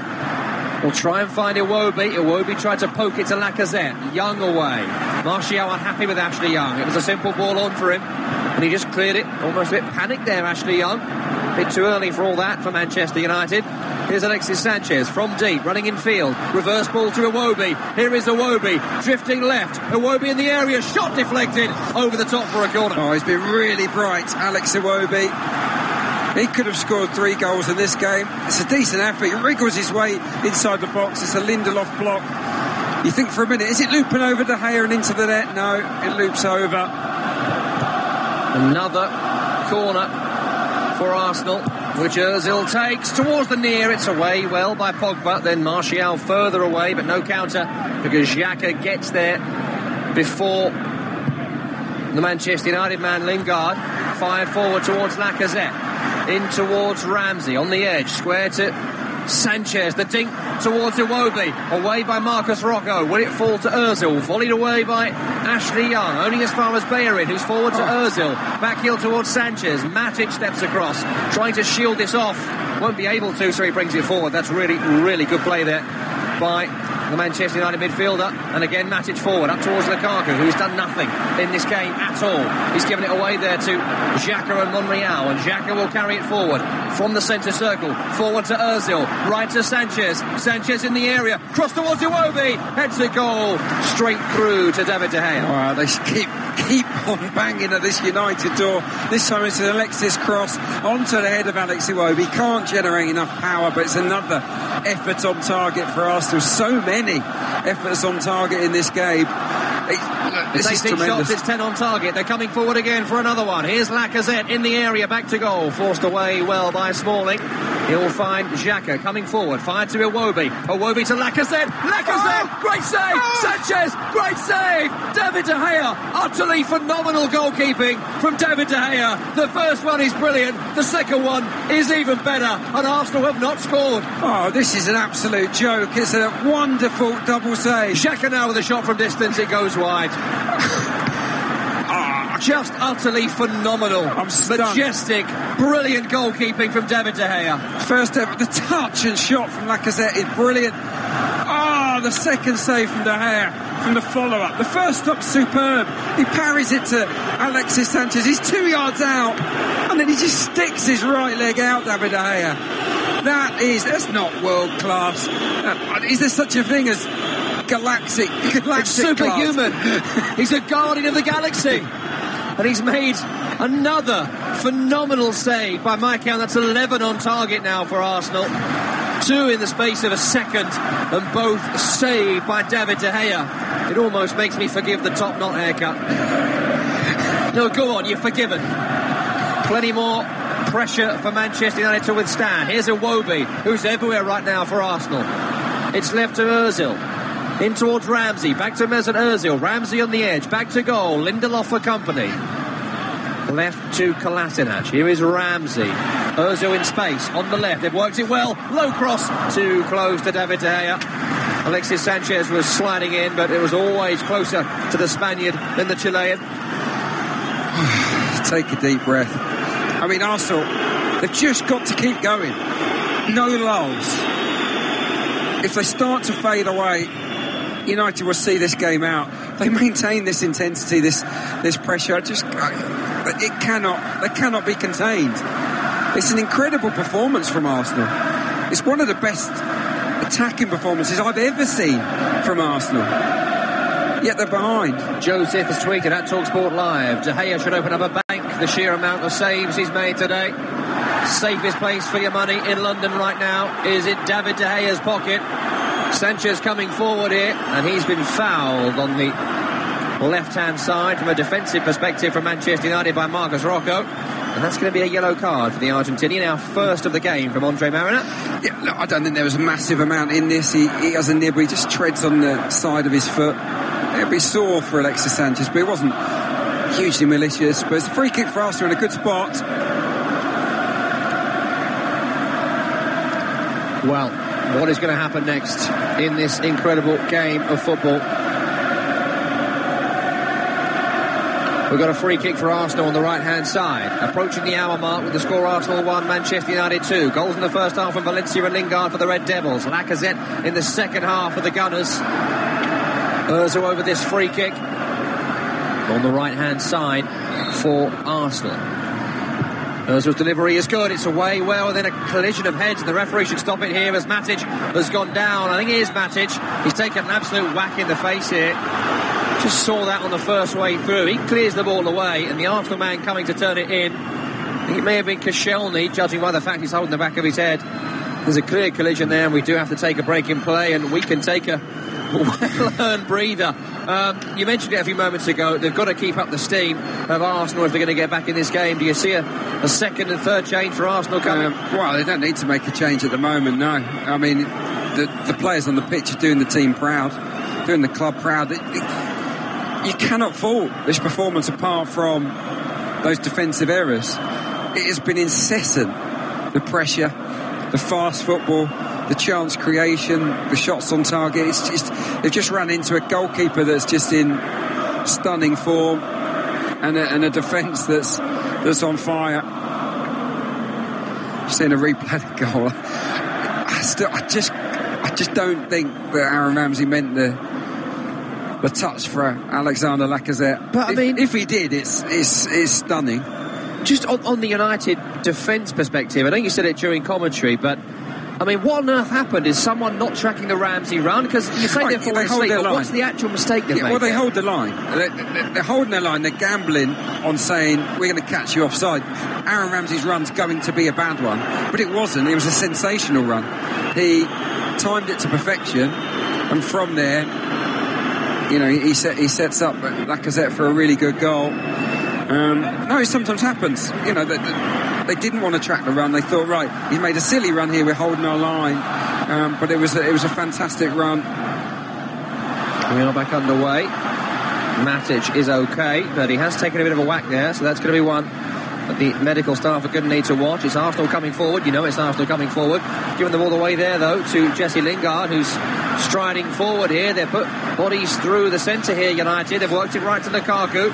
will try and find Iwobi. Iwobi tried to poke it to Lacazette. Young away. Martial unhappy with Ashley Young. It was a simple ball on for him, and he just cleared it. Almost a bit panicked there, Ashley Young. A bit too early for all that for Manchester United. Here's Alexis Sanchez from deep, running in field. Reverse ball to Iwobi. Here is Iwobi, drifting left. Iwobi in the area, shot deflected over the top for a corner. Oh, he's been really bright, Alex Iwobi. He could have scored 3 goals in this game. It's a decent effort. He wriggles his way inside the box. It's a Lindelof block. You think for a minute, is it looping over De Gea and into the net? No, it loops over. Another corner for Arsenal, which Ozil takes towards the near. It's away well by Pogba, then Martial further away, but no counter because Xhaka gets there before the Manchester United man Lingard. Fired forward towards Lacazette, in towards Ramsey on the edge, square to Sanchez, the dink towards Iwobi, away by Marcus Rocco. Will it fall to Ozil? Volleyed away by Ashley Young, only as far as Bellerin, who's forward to Ozil. Back heel towards Sanchez. Matic steps across, trying to shield this off. Won't be able to, so he brings it forward. That's really, really good play there by the Manchester United midfielder. And again Matic forward up towards Lukaku, who's done nothing in this game at all. He's given it away there to Xhaka and Monreal, and Xhaka will carry it forward from the centre circle, forward to Ozil, right to Sanchez. Sanchez in the area, cross towards Iwobi, heads the goal straight through to David De Gea. Wow, they keep on banging at this United door. This time it's an Alexis cross onto the head of Alex Iwobi. Can't generate enough power, but it's another effort on target for Arsenal. So many efforts on target in this game. This is tremendous. Shots, it's 10 on target. They're coming forward again for another one. Here's Lacazette in the area, back to goal, forced away well by Smalling. He'll find Xhaka coming forward, fired to Iwobi. Iwobi to Lacazette. Great save. Sanchez, great save. David De Gea, utterly phenomenal goalkeeping from David De Gea. The first one is brilliant. The second one is even better. And Arsenal have not scored. Oh, this is an absolute joke. It's a wonderful double save. Xhaka now with a shot from distance. It goes wide. Just utterly phenomenal. I'm stunned. Majestic, brilliant goalkeeping from David De Gea. First ever, the touch and shot from Lacazette is brilliant. Oh, the second save from De Gea, from the follow-up. The first stop's superb. He parries it to Alexis Sanchez. He's 2 yards out, and then he just sticks his right leg out, David De Gea. That's not world class. Is there such a thing as galactic superhuman? He's a guardian of the galaxy, and he's made another phenomenal save. By my count, that's 11 on target now for Arsenal. 2 in the space of a second, and both saved by David De Gea. It almost makes me forgive the top knot haircut. No, go on, you're forgiven. Plenty more pressure for Manchester United to withstand. Here's Iwobi, who's everywhere right now for Arsenal. It's left to Ozil. In towards Ramsey. Back to Mesut Ozil. Ramsey on the edge. Back to goal. Lindelof for company. Left to Kolasinac. Here is Ramsey. Ozil in space on the left. They've worked it well. Low cross. Too close to David De Gea. Alexis Sanchez was sliding in, but it was always closer to the Spaniard than the Chilean. Take a deep breath. I mean, Arsenal, they've just got to keep going. No lulls. If they start to fade away, United will see this game out. They maintain this intensity, this pressure. They cannot be contained. It's an incredible performance from Arsenal. It's one of the best attacking performances I've ever seen from Arsenal. Yet they're behind. Joseph has tweeted at TalkSport Live. De Gea should open up a bank. The sheer amount of saves he's made today. Safest place for your money in London right now is in David De Gea's pocket. Sanchez coming forward here, and he's been fouled on the left-hand side from a defensive perspective from Manchester United by Marcos Rocco. And that's going to be a yellow card for the Argentinian, our first of the game from Andre Mariner. Yeah, look, I don't think there was a massive amount in this. He has a nibble, he just treads on the side of his foot. It'll be sore for Alexis Sanchez, but it wasn't hugely malicious. But it's a free kick for Arsenal in a good spot. Well, what is going to happen next in this incredible game of football? We've got a free kick for Arsenal on the right-hand side. Approaching the hour mark with the score Arsenal 1, Manchester United 2. Goals in the first half from Valencia and Lingard for the Red Devils. Lacazette in the second half for the Gunners. Ozil over this free kick on the right-hand side for Arsenal. Ozil's delivery is good. It's away well, and then a collision of heads. The referee should stop it here as Matic has gone down. I think it is Matic. He's taken an absolute whack in the face here. Just saw that on the first way through. He clears the ball away, and the Arsenal man coming to turn it in. I think it may have been Koscielny, judging by the fact he's holding the back of his head. There's a clear collision there, and we do have to take a break in play, and we can take a well-earned breather. You mentioned it a few moments ago. They've got to keep up the steam of Arsenal if they're going to get back in this game. Do you see a second and third change for Arsenal coming? Well, they don't need to make a change at the moment, no. I mean, the players on the pitch are doing the team proud, doing the club proud. You cannot fault this performance apart from those defensive errors. It has been incessant. The pressure, the fast football, the chance creation, the shots on target. They've just run into a goalkeeper that's just in stunning form, and a defence that's on fire. I've seen a replay of the goal. I just don't think that Aaron Ramsey meant the touch for Alexander Lacazette. But I mean, if he did, it's stunning. Just on the United defence perspective, I know you said it during commentary, but I mean, what on earth happened? Is someone not tracking the Ramsey run? Because you say they're falling asleep, but what's the actual mistake they've made? Well, they hold the line. They're holding their line. They're gambling on saying, we're going to catch you offside. Aaron Ramsey's run's going to be a bad one. But it wasn't. It was a sensational run. He timed it to perfection, and from there, you know, he sets up Lacazette for a really good goal. No, it sometimes happens. You know, they didn't want to track the run. They thought, right, he's made a silly run here. We're holding our line, but it was a fantastic run. We are back underway. Matic is okay, but he has taken a bit of a whack there, so that's going to be one that the medical staff are going to need to watch. It's Arsenal coming forward. You know it's Arsenal coming forward. Giving the ball away there, though, to Jesse Lingard, who's striding forward here. They've put bodies through the centre here, United. They've worked it right to Lukaku.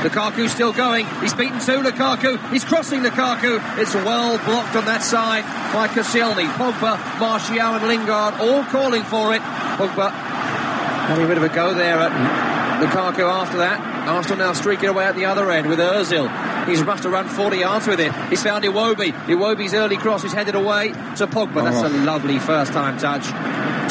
Lukaku's still going. He's beaten two, Lukaku. He's crossing Lukaku. It's well blocked on that side by Koscielny. Pogba, Martial and Lingard all calling for it. Pogba Having a bit of a go there at Lukaku after that. Arsenal now streaking away at the other end with Ozil. He's rushed around 40 yards with it. He's found Iwobi. Iwobi's early cross is headed away to Pogba. That's a lovely first-time touch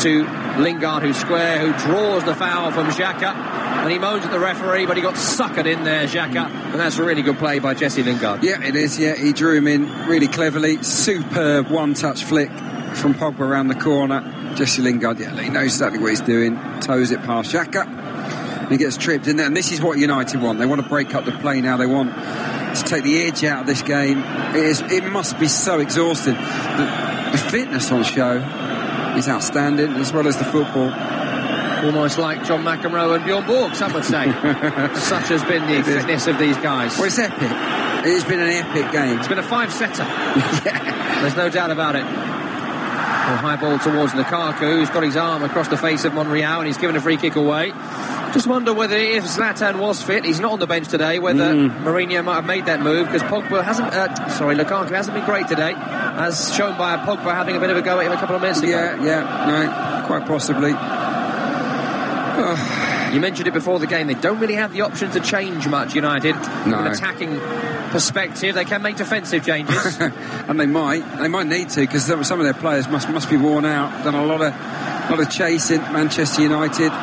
to Lingard, who's square, who draws the foul from Xhaka. And he moans at the referee, but he got suckered in there, Xhaka. And that's a really good play by Jesse Lingard. Yeah, it is. Yeah, he drew him in really cleverly. Superb one-touch flick from Pogba around the corner. Jesse Lingard, he knows exactly what he's doing. Toes it past Xhaka. And he gets tripped in there. And this is what United want. They want to break up the play now. They want to take the edge out of this game. It must be so exhausting. The fitness on show is outstanding, as well as the football. Almost like John McEnroe and Bjorn Borg, some would say. Such has been the fitness of these guys. Well, it's epic. It has been an epic game. It's been a 5-setter. Yeah. There's no doubt about it. A high ball towards Lukaku, who's got his arm across the face of Monreal, and he's given a free kick away. Just wonder whether, if Zlatan was fit, he's not on the bench today, whether Mourinho might have made that move, because Lukaku hasn't been great today, as shown by Pogba having a bit of a go at him a couple of minutes ago. No, quite possibly. You mentioned it before the game, they don't really have the option to change much, United. From an attacking perspective, they can make defensive changes. And they might need to, because some of their players must be worn out. Done a lot of chasing, Manchester United.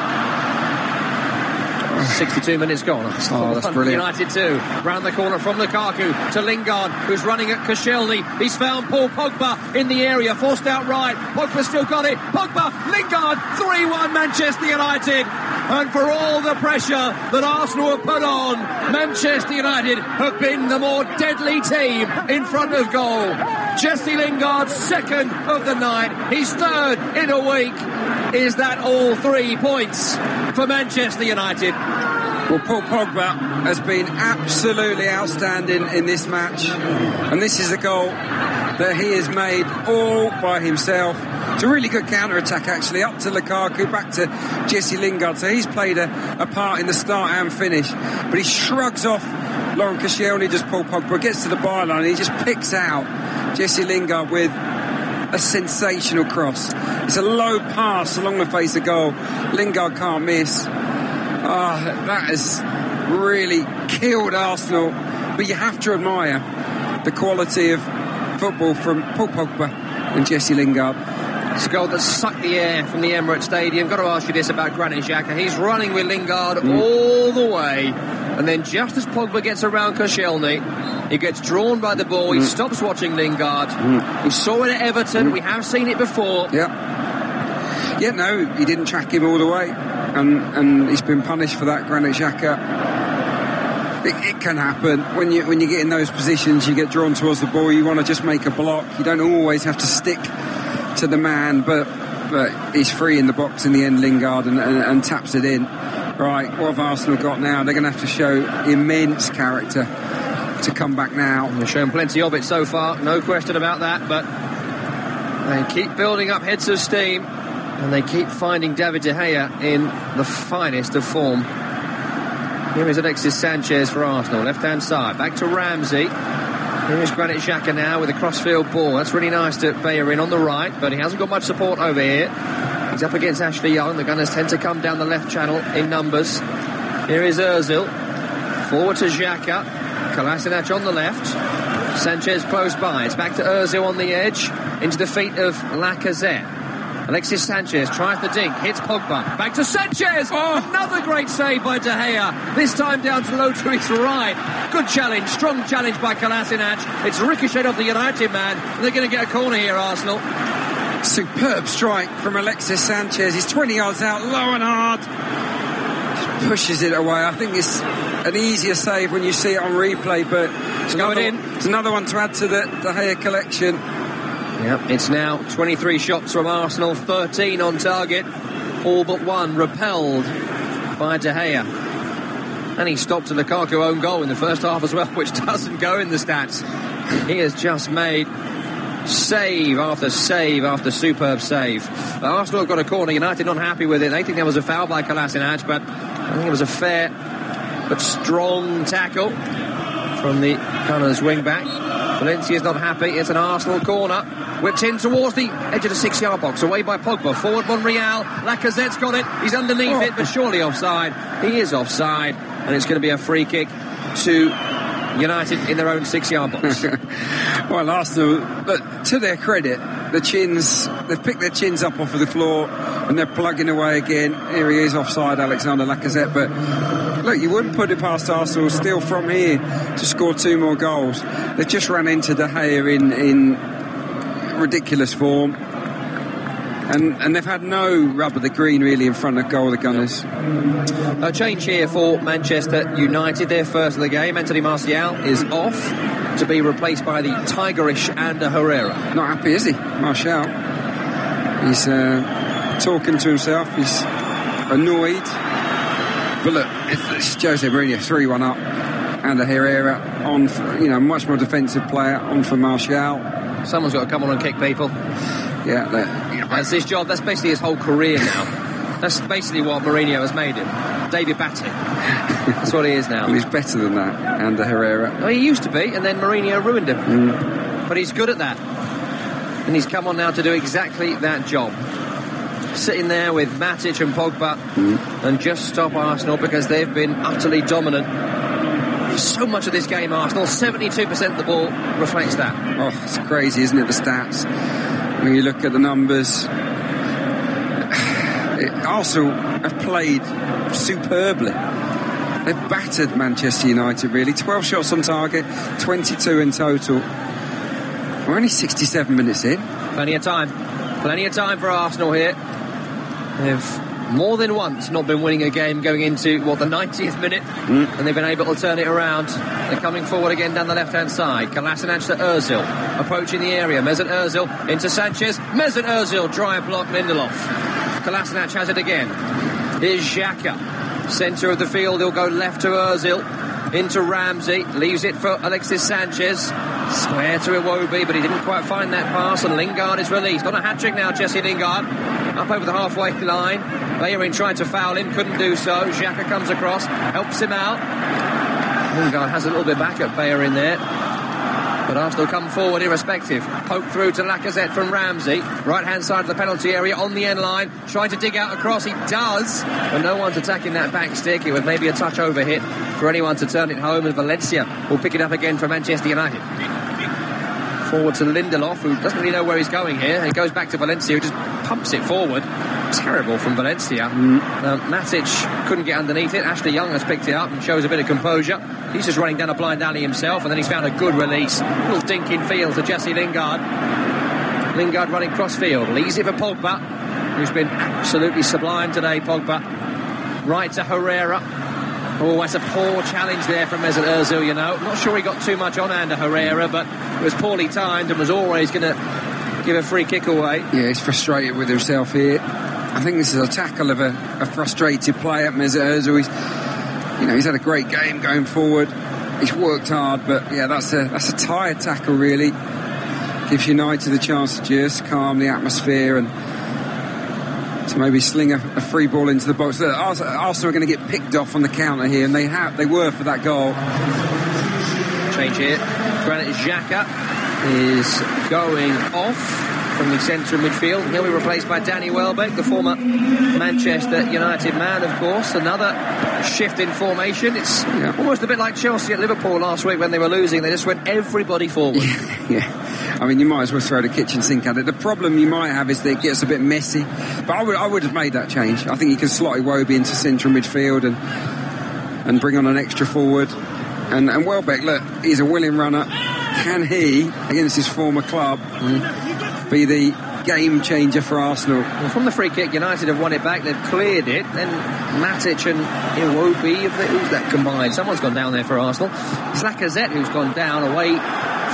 62 minutes gone. That's brilliant. United 2. Round the corner from Lukaku to Lingard, who's running at Koscielny. He's found Paul Pogba in the area, forced out right. Pogba's still got it. Pogba, Lingard, 3-1 Manchester United. And for all the pressure that Arsenal have put on, Manchester United have been the more deadly team in front of goal. Jesse Lingard, second of the night. He's third in a week. Is that all 3 points for Manchester United? Well, Paul Pogba has been absolutely outstanding in this match. And this is a goal that he has made all by himself. It's a really good counter-attack, actually, up to Lukaku, back to Jesse Lingard. So he's played a part in the start and finish. But he shrugs off Laurent Koscielny, just Paul Pogba, gets to the byline, and he just picks out Jesse Lingard with a sensational cross. It's a low pass along the face of goal. Lingard can't miss. That has really killed Arsenal. But you have to admire the quality of football from Paul Pogba and Jesse Lingard. It's a goal that sucked the air from the Emirates Stadium. Got to ask you this about Granit Xhaka. He's running with Lingard all the way, and then just as Pogba gets around Koscielny, he gets drawn by the ball. He stops watching Lingard. We saw it at Everton. We have seen it before. Yeah, no, he didn't track him all the way, and he's been punished for that, Granit Xhaka. It can happen when you get in those positions. You get drawn towards the ball. You want to just make a block. You don't always have to stick to the man, but he's free in the box in the end, Lingard, and taps it in. Right, what have Arsenal got now? They're going to have to show immense character to come back now. They've shown plenty of it so far, no question about that, but they keep building up heads of steam, and they keep finding David De Gea in the finest of form. Here is Alexis Sanchez for Arsenal, left-hand side, back to Ramsey. Here is Granit Xhaka now with a crossfield ball. That's really nice to Bellerin on the right, but he hasn't got much support over here. He's up against Ashley Young. The Gunners tend to come down the left channel in numbers. Here is Ozil. Forward to Xhaka. Kolasinac on the left. Sanchez close by. It's back to Ozil on the edge. Into the feet of Lacazette. Alexis Sanchez tries the dink, hits Pogba. Back to Sanchez! Another great save by De Gea. This time down to low to his right. Good challenge, strong challenge by Kolasinac. It's ricocheted off the United man. And they're going to get a corner here, Arsenal. Superb strike from Alexis Sanchez. He's 20 yards out, low and hard. Just pushes it away. I think it's an easier save when you see it on replay, but it's going in. It's another one to add to the De Gea collection. Yep, it's now 23 shots from Arsenal, 13 on target, all but one repelled by De Gea. And he stopped a Lukaku own goal in the first half as well, which doesn't go in the stats. He has just made save after save after superb save. But Arsenal have got a corner. United not happy with it. They think there was a foul by Kolasinac, but I think it was a fair but strong tackle from the Gunners wing back. Valencia's not happy. It's an Arsenal corner. Whipped in towards the edge of the 6-yard box. Away by Pogba. Forward Monreal. Lacazette's got it. He's underneath it, but surely offside. He is offside. And it's going to be a free kick to United in their own 6-yard box. Well, Arsenal, look, to their credit, they've picked their chins up off of the floor and they're plugging away again. Here he is offside, Alexander Lacazette. But look, you wouldn't put it past Arsenal still from here to score 2 more goals. They've just run into De Gea in ridiculous form. And they've had no rub of the green really in front of goal, the Gunners. A change here for Manchester United. Their first of the game. Anthony Martial is off to be replaced by the tigerish Ander Herrera. Not happy, is he, Martial? He's talking to himself. He's annoyed. But look, it's Jose Mourinho 3-1 up. Ander Herrera on for, much more defensive player, on for Martial. Someone's got to come on and kick people. Yeah, that's his job. That's basically his whole career now. That's basically what Mourinho has made him. David Batty. That's what he is now. Well, he's better than that, Ander Herrera. Well, he used to be, and then Mourinho ruined him. But he's good at that. And he's come on now to do exactly that job. Sitting there with Matic and Pogba and just stop Arsenal because they've been utterly dominant. So much of this game, Arsenal, 72% of the ball reflects that. Oh, it's crazy, isn't it, the stats? When you look at the numbers, Arsenal have played superbly. They've battered Manchester United, really. 12 shots on target, 22 in total. We're only 67 minutes in. Plenty of time for Arsenal here. They've more than once not been winning a game going into, the 90th minute, and they've been able to turn it around. They're coming forward again down the left-hand side. Kolasinac to Ozil, approaching the area. Mesut Ozil into Sanchez. Mesut Ozil, dry block Lindelof. Kolasinac has it again. Here's Xhaka, centre of the field. He'll go left to Ozil, into Ramsey, leaves it for Alexis Sanchez. Square to Iwobi, but he didn't quite find that pass, and Lingard is released. On a hat-trick now, Jesse Lingard. Up over the halfway line. Bellerin tried to foul him, couldn't do so. Xhaka comes across, helps him out. Lingard has a little bit back at Bellerin there. But Arsenal come forward irrespective. Poke through to Lacazette from Ramsey. Right-hand side of the penalty area on the end line. Trying to dig out a cross. He does. But no one's attacking that back stick. It was maybe a touch over hit for anyone to turn it home. And Valencia will pick it up again for Manchester United. Forward to Lindelof, who doesn't really know where he's going here. He goes back to Valencia, who just pumps it forward. Terrible from Valencia. Matic couldn't get underneath it. Ashley Young has picked it up and shows a bit of composure. He's just running down a blind alley himself, and then he's found a good release. Little dink in field to Jesse Lingard. Lingard running cross field. Leaves it for Pogba, who's been absolutely sublime today, Pogba. Right to Herrera. Oh, that's a poor challenge there from Mesut Ozil, Not sure he got too much on Ander Herrera, but it was poorly timed and was always going to give a free kick away. Yeah, he's frustrated with himself here. I think this is a tackle of a frustrated player. Mesut Ozil, he's had a great game going forward. He's worked hard, but yeah, that's a tired tackle really. Gives United the chance to just calm the atmosphere and to maybe sling a free ball into the box. Look, Arsenal are going to get picked off on the counter here, and they were for that goal. Change here. Granit Xhaka is going off from the centre of midfield. He'll be replaced by Danny Welbeck, the former Manchester United man, of course. Another shift in formation. It's almost a bit like Chelsea at Liverpool last week when they were losing. They just went everybody forward. Yeah. I mean, you might as well throw the kitchen sink at it. The problem you might have is that it gets a bit messy. But I would have made that change. I think you can slot Iwobi into central midfield and bring on an extra forward. And Welbeck, look, he's a willing runner. Can he, against his former club, be the game changer for Arsenal? Well, from the free kick, United have won it back. They've cleared it. Then Matic and Iwobi, who's that combined? Someone's gone down there for Arsenal. It's Lacazette who's gone down away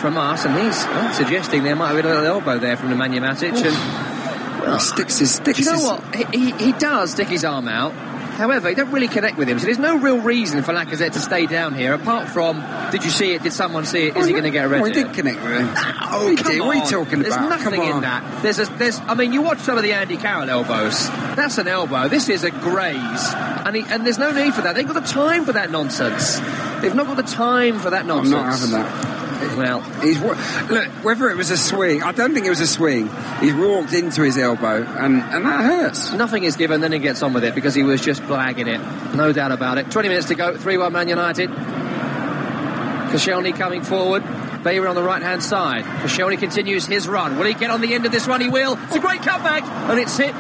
from us, and he's suggesting there might have been a little elbow there from Nemanja Matic. And sticks his. Do you know what? He does stick his arm out. However, he don't really connect with him, so there's no real reason for Lacazette to stay down here, apart from, did you see it? Did someone see it? Is he going to get a red? Well, he did connect with him. Oh, What are you talking about? There's nothing in that. You watch some of the Andy Carroll elbows. That's an elbow. This is a graze. And there's no need for that. They've got the time for that nonsense. They've not got the time for that nonsense. I'm not having that. Well, look, whether it was a swing, I don't think it was a swing. He's walked into his elbow, and that hurts. Nothing is given, then he gets on with it because he was just blagging it. No doubt about it. 20 minutes to go, 3-1 Man United. Koscielny coming forward. Bayer on the right-hand side. Koscielny continues his run. Will he get on the end of this run? He will. It's a great cutback, and it's hit.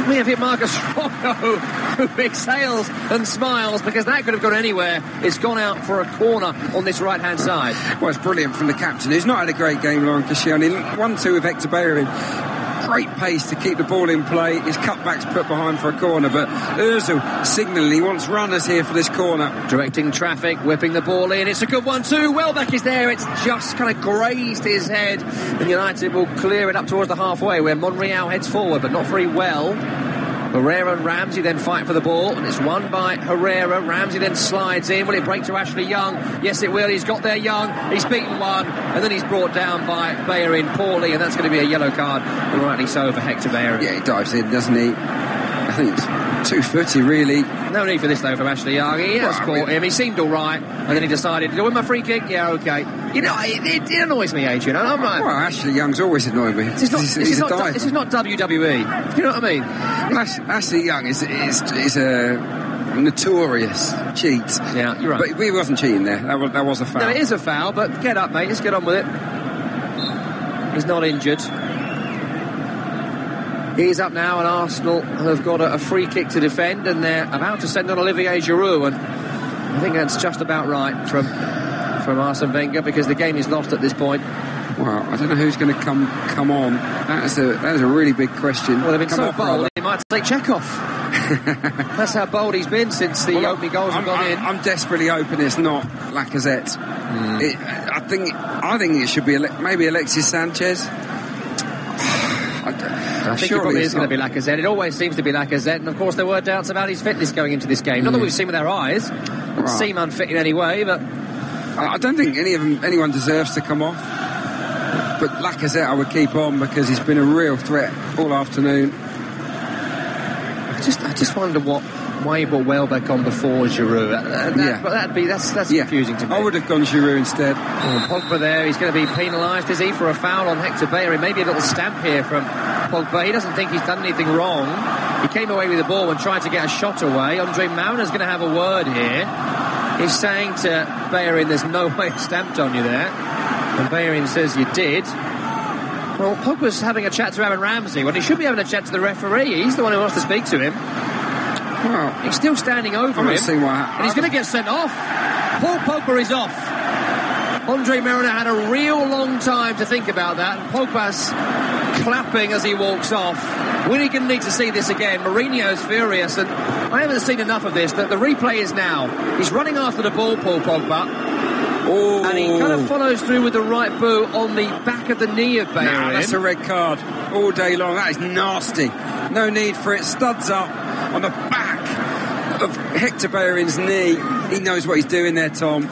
May have hit Marcus Rocco, who exhales and smiles because that could have gone anywhere. It's gone out for a corner on this right-hand side. Well, it's brilliant from the captain, who's not had a great game, Laurent Koscielny. 1-2 with Hector Bellerin. Great pace to keep the ball in play. His cutback's put behind for a corner, but Ozil signalling he wants runners here for this corner. Directing traffic, whipping the ball in. It's a good one too. Welbeck is there. It's just kind of grazed his head, and United will clear it up towards the halfway where Monreal heads forward, but not very well. Herrera and Ramsey then fight for the ball, and it's won by Herrera. Ramsey then slides in. Will it break to Ashley Young? Yes, it will. He's got there Young. He's beaten one, and then he's brought down by Bellerin poorly, and that's going to be a yellow card, and rightly so for Hector Bellerin. Yeah, he dives in, doesn't he? I think it's 2-footy, really. No need for this, though, from Ashley Young. He has caught him. He seemed all right, and then he decided, do I win my free kick? Yeah, OK. You know, it annoys me, Adrian. I'm like, well, Ashley Young's always annoyed me. This is not WWE. You know what I mean? Ashley Young is a notorious cheat. Yeah, you're right. But he wasn't cheating there. That was a foul. No, it is a foul, but get up, mate. Let's get on with it. He's not injured. He's up now, and Arsenal have got a free kick to defend, and they're about to send on Olivier Giroud, and I think that's just about right from Arsene Wenger, because the game is lost at this point. Well, I don't know who's going to come on. That is a really big question. Well, they've been so bold, he might take Chekhov. That's how bold he's been since the opening goals have gone in. I'm desperately hoping it's not Lacazette. I think it should be maybe Alexis Sanchez. I think it probably is going to be Lacazette. It always seems to be Lacazette, and of course there were doubts about his fitness going into this game. Not that we've seen with our eyes. Doesn't seem unfit in any way, but I don't think anyone deserves to come off. But Lacazette I would keep on because he's been a real threat all afternoon. I just wonder why you brought Welbeck on before Giroud. That's confusing to me. I would have gone Giroud instead. Pogba there, he's going to be penalised, is he, for a foul on Hector Bellerin? Maybe a little stamp here from Pogba. He doesn't think he's done anything wrong. He came away with the ball and tried to get a shot away. Andre Mauner's going to have a word here. He's saying to Bellerin, there's no way I stamped on you there. And Bellerin says you did. Well, Pogba's having a chat to Aaron Ramsey. Well, he should be having a chat to the referee. He's the one who wants to speak to him. Well, he's still standing over him, and he's going to get sent off. Paul Pogba is off. Andre Mauner had a real long time to think about that, and Pogba's clapping as he walks off. We're going to need to see this again. Mourinho's furious, and I haven't seen enough of this. The replay is now. He's running after the ball, Paul Pogba. Oh. And he kind of follows through with the right boot on the back of the knee of Bellerin. Nah, that's a red card all day long. That is nasty. No need for it. Studs up on the back of Hector Bellerin's knee. He knows what he's doing there, Tom.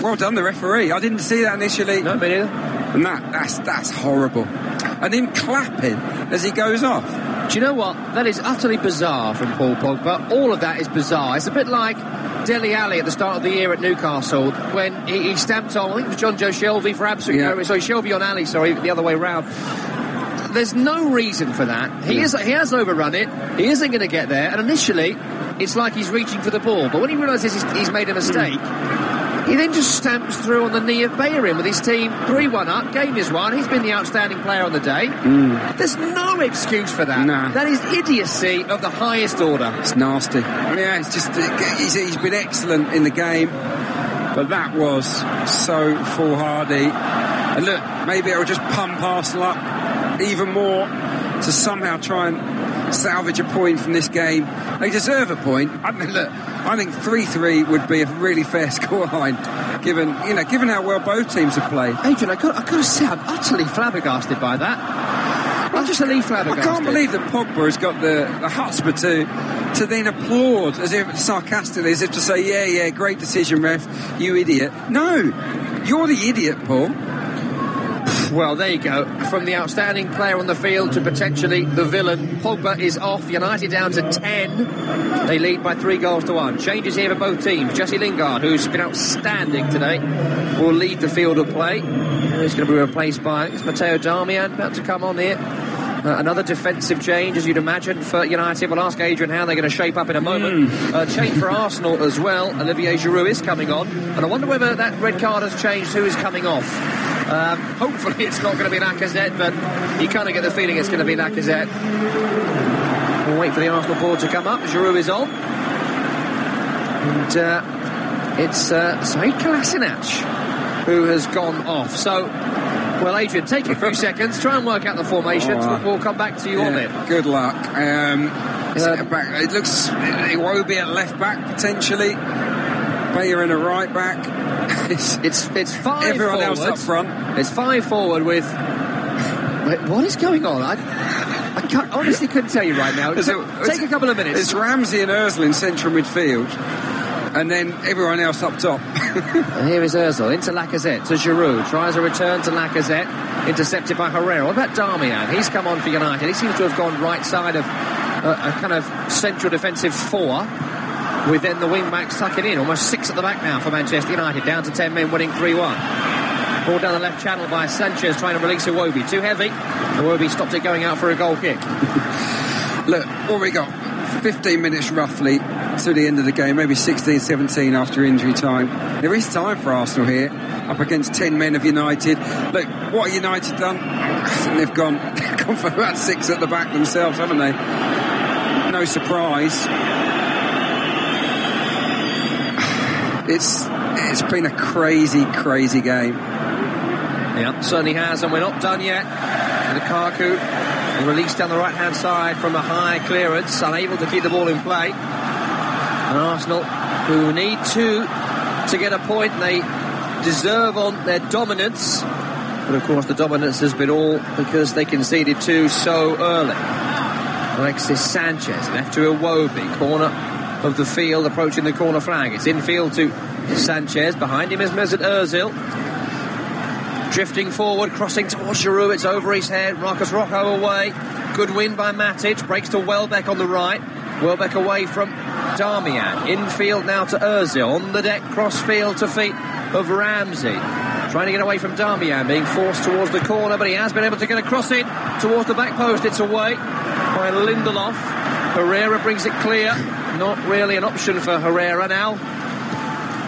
Well done, the referee. I didn't see that initially. No, me neither. And that's horrible. And him clapping as he goes off. Do you know what? That is utterly bizarre from Paul Pogba. All of that is bizarre. It's a bit like Dele Alli at the start of the year at Newcastle when he stamped on, I think it was John Joe Shelby for absolute no, sorry, Shelby on Ali, sorry, the other way round. There's no reason for that. He has overrun it. He isn't going to get there. And initially, it's like he's reaching for the ball. But when he realises he's made a mistake, he then just stamps through on the knee of Bellerin with his team 3-1 up. Game is won. He's been the outstanding player on the day. There's no excuse for that. Nah. That is idiocy of the highest order. It's nasty. Yeah, it's just he's been excellent in the game, but that was so foolhardy. And look, maybe it'll just pump Arsenal up even more to somehow try and salvage a point from this game. They deserve a point. I think 3-3 would be a really fair scoreline, given how well both teams have played. Adrian, I got to say, I'm utterly flabbergasted by that. I'm just a leaf flabbergasted. I can't believe that Pogba has got the chutzpah to then applaud as if sarcastically, as if to say, yeah, great decision, ref, you idiot. No, you're the idiot, Paul. Well, there you go. From the outstanding player on the field to potentially the villain, Pogba is off. United down to 10. They lead by 3-1. Changes here for both teams. Jesse Lingard, who's been outstanding today, will lead the field of play. He's going to be replaced by Matteo Darmian, about to come on here. Another defensive change, as you'd imagine, for United. We'll ask Adrian how they're going to shape up in a moment. Change for Arsenal as well. Olivier Giroud is coming on. And I wonder whether that red card has changed who is coming off. Hopefully it's not going to be Lacazette, but you kind of get the feeling it's going to be Lacazette. We'll wait for the Arsenal board to come up. Giroud is on. And it's Said Kolasinac who has gone off. So, well, Adrian, take a few seconds, try and work out the formations. We'll come back to you on it. Good luck. It looks Iwobi at left back potentially. Bayer in a right back. It's 5 everyone forward. else up front. It's 5 forward with. Wait, what is going on? I honestly couldn't tell you right now. Take a couple of minutes. It's Ramsey and Ozil in central midfield, and then everyone else up top. And here is Ozil into Lacazette to Giroud. Tries a return to Lacazette, intercepted by Herrera. What about Darmian? He's come on for United. He seems to have gone right side of a kind of central defensive 4. With then the wing-backs tucking in. Almost 6 at the back now for Manchester United. Down to 10 men, winning 3-1. Ball down the left channel by Sanchez, trying to release Iwobi. Too heavy. Iwobi stopped it going out for a goal kick. Look, what we got? 15 minutes roughly to the end of the game. Maybe 16, 17 after injury time. There is time for Arsenal here. Up against 10 men of United. Look, what have United done? I think they've gone for about 6 at the back themselves, haven't they? No surprise. It's been a crazy game. Yeah, certainly has, and we're not done yet. Lukaku released down the right-hand side from a high clearance, unable to keep the ball in play. And Arsenal, who need to get a point, they deserve on their dominance. But of course, the dominance has been all because they conceded 2 so early. Alexis Sanchez left to Iwobi, corner of the field, approaching the corner flag. It's infield to Sanchez. Behind him is Mesut Ozil. Drifting forward, crossing towards Giroud. It's over his head. Marcus Rocco away. Good win by Matic. Breaks to Welbeck on the right. Welbeck away from Darmian. Infield now to Ozil. On the deck, cross-field to feet of Ramsey. Trying to get away from Darmian, being forced towards the corner, but he has been able to get a cross in towards the back post. It's away by Lindelof. Herrera brings it clear. Not really an option for Herrera now.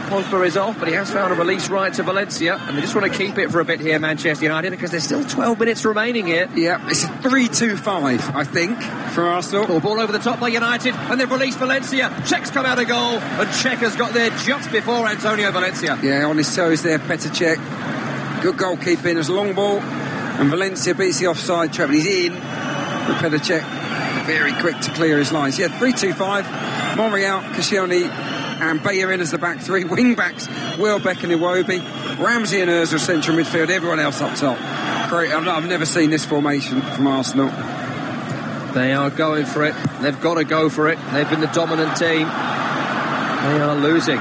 Pogba is off, but he has found a release right to Valencia, and they just want to keep it for a bit here, Manchester United, because there's still 12 minutes remaining here. Yeah, it's a 3-2-5, I think, for Arsenal. Ball over the top by United, and they've released Valencia. Czech's come out of goal, and Czech has got there just before Antonio Valencia. Yeah, on his toes there, Petr Cech. Good goalkeeping, it's a long ball, and Valencia beats the offside trap, and he's in. But Petr Cech very quick to clear his lines. Yeah, 3-2-5. Monreal, Koscielny and Bayer in as the back 3. Wing backs, Welbeck and Iwobi. Ramsey and Ozil central midfield. Everyone else up top. Great. I've never seen this formation from Arsenal. They are going for it. They've got to go for it. They've been the dominant team. They are losing.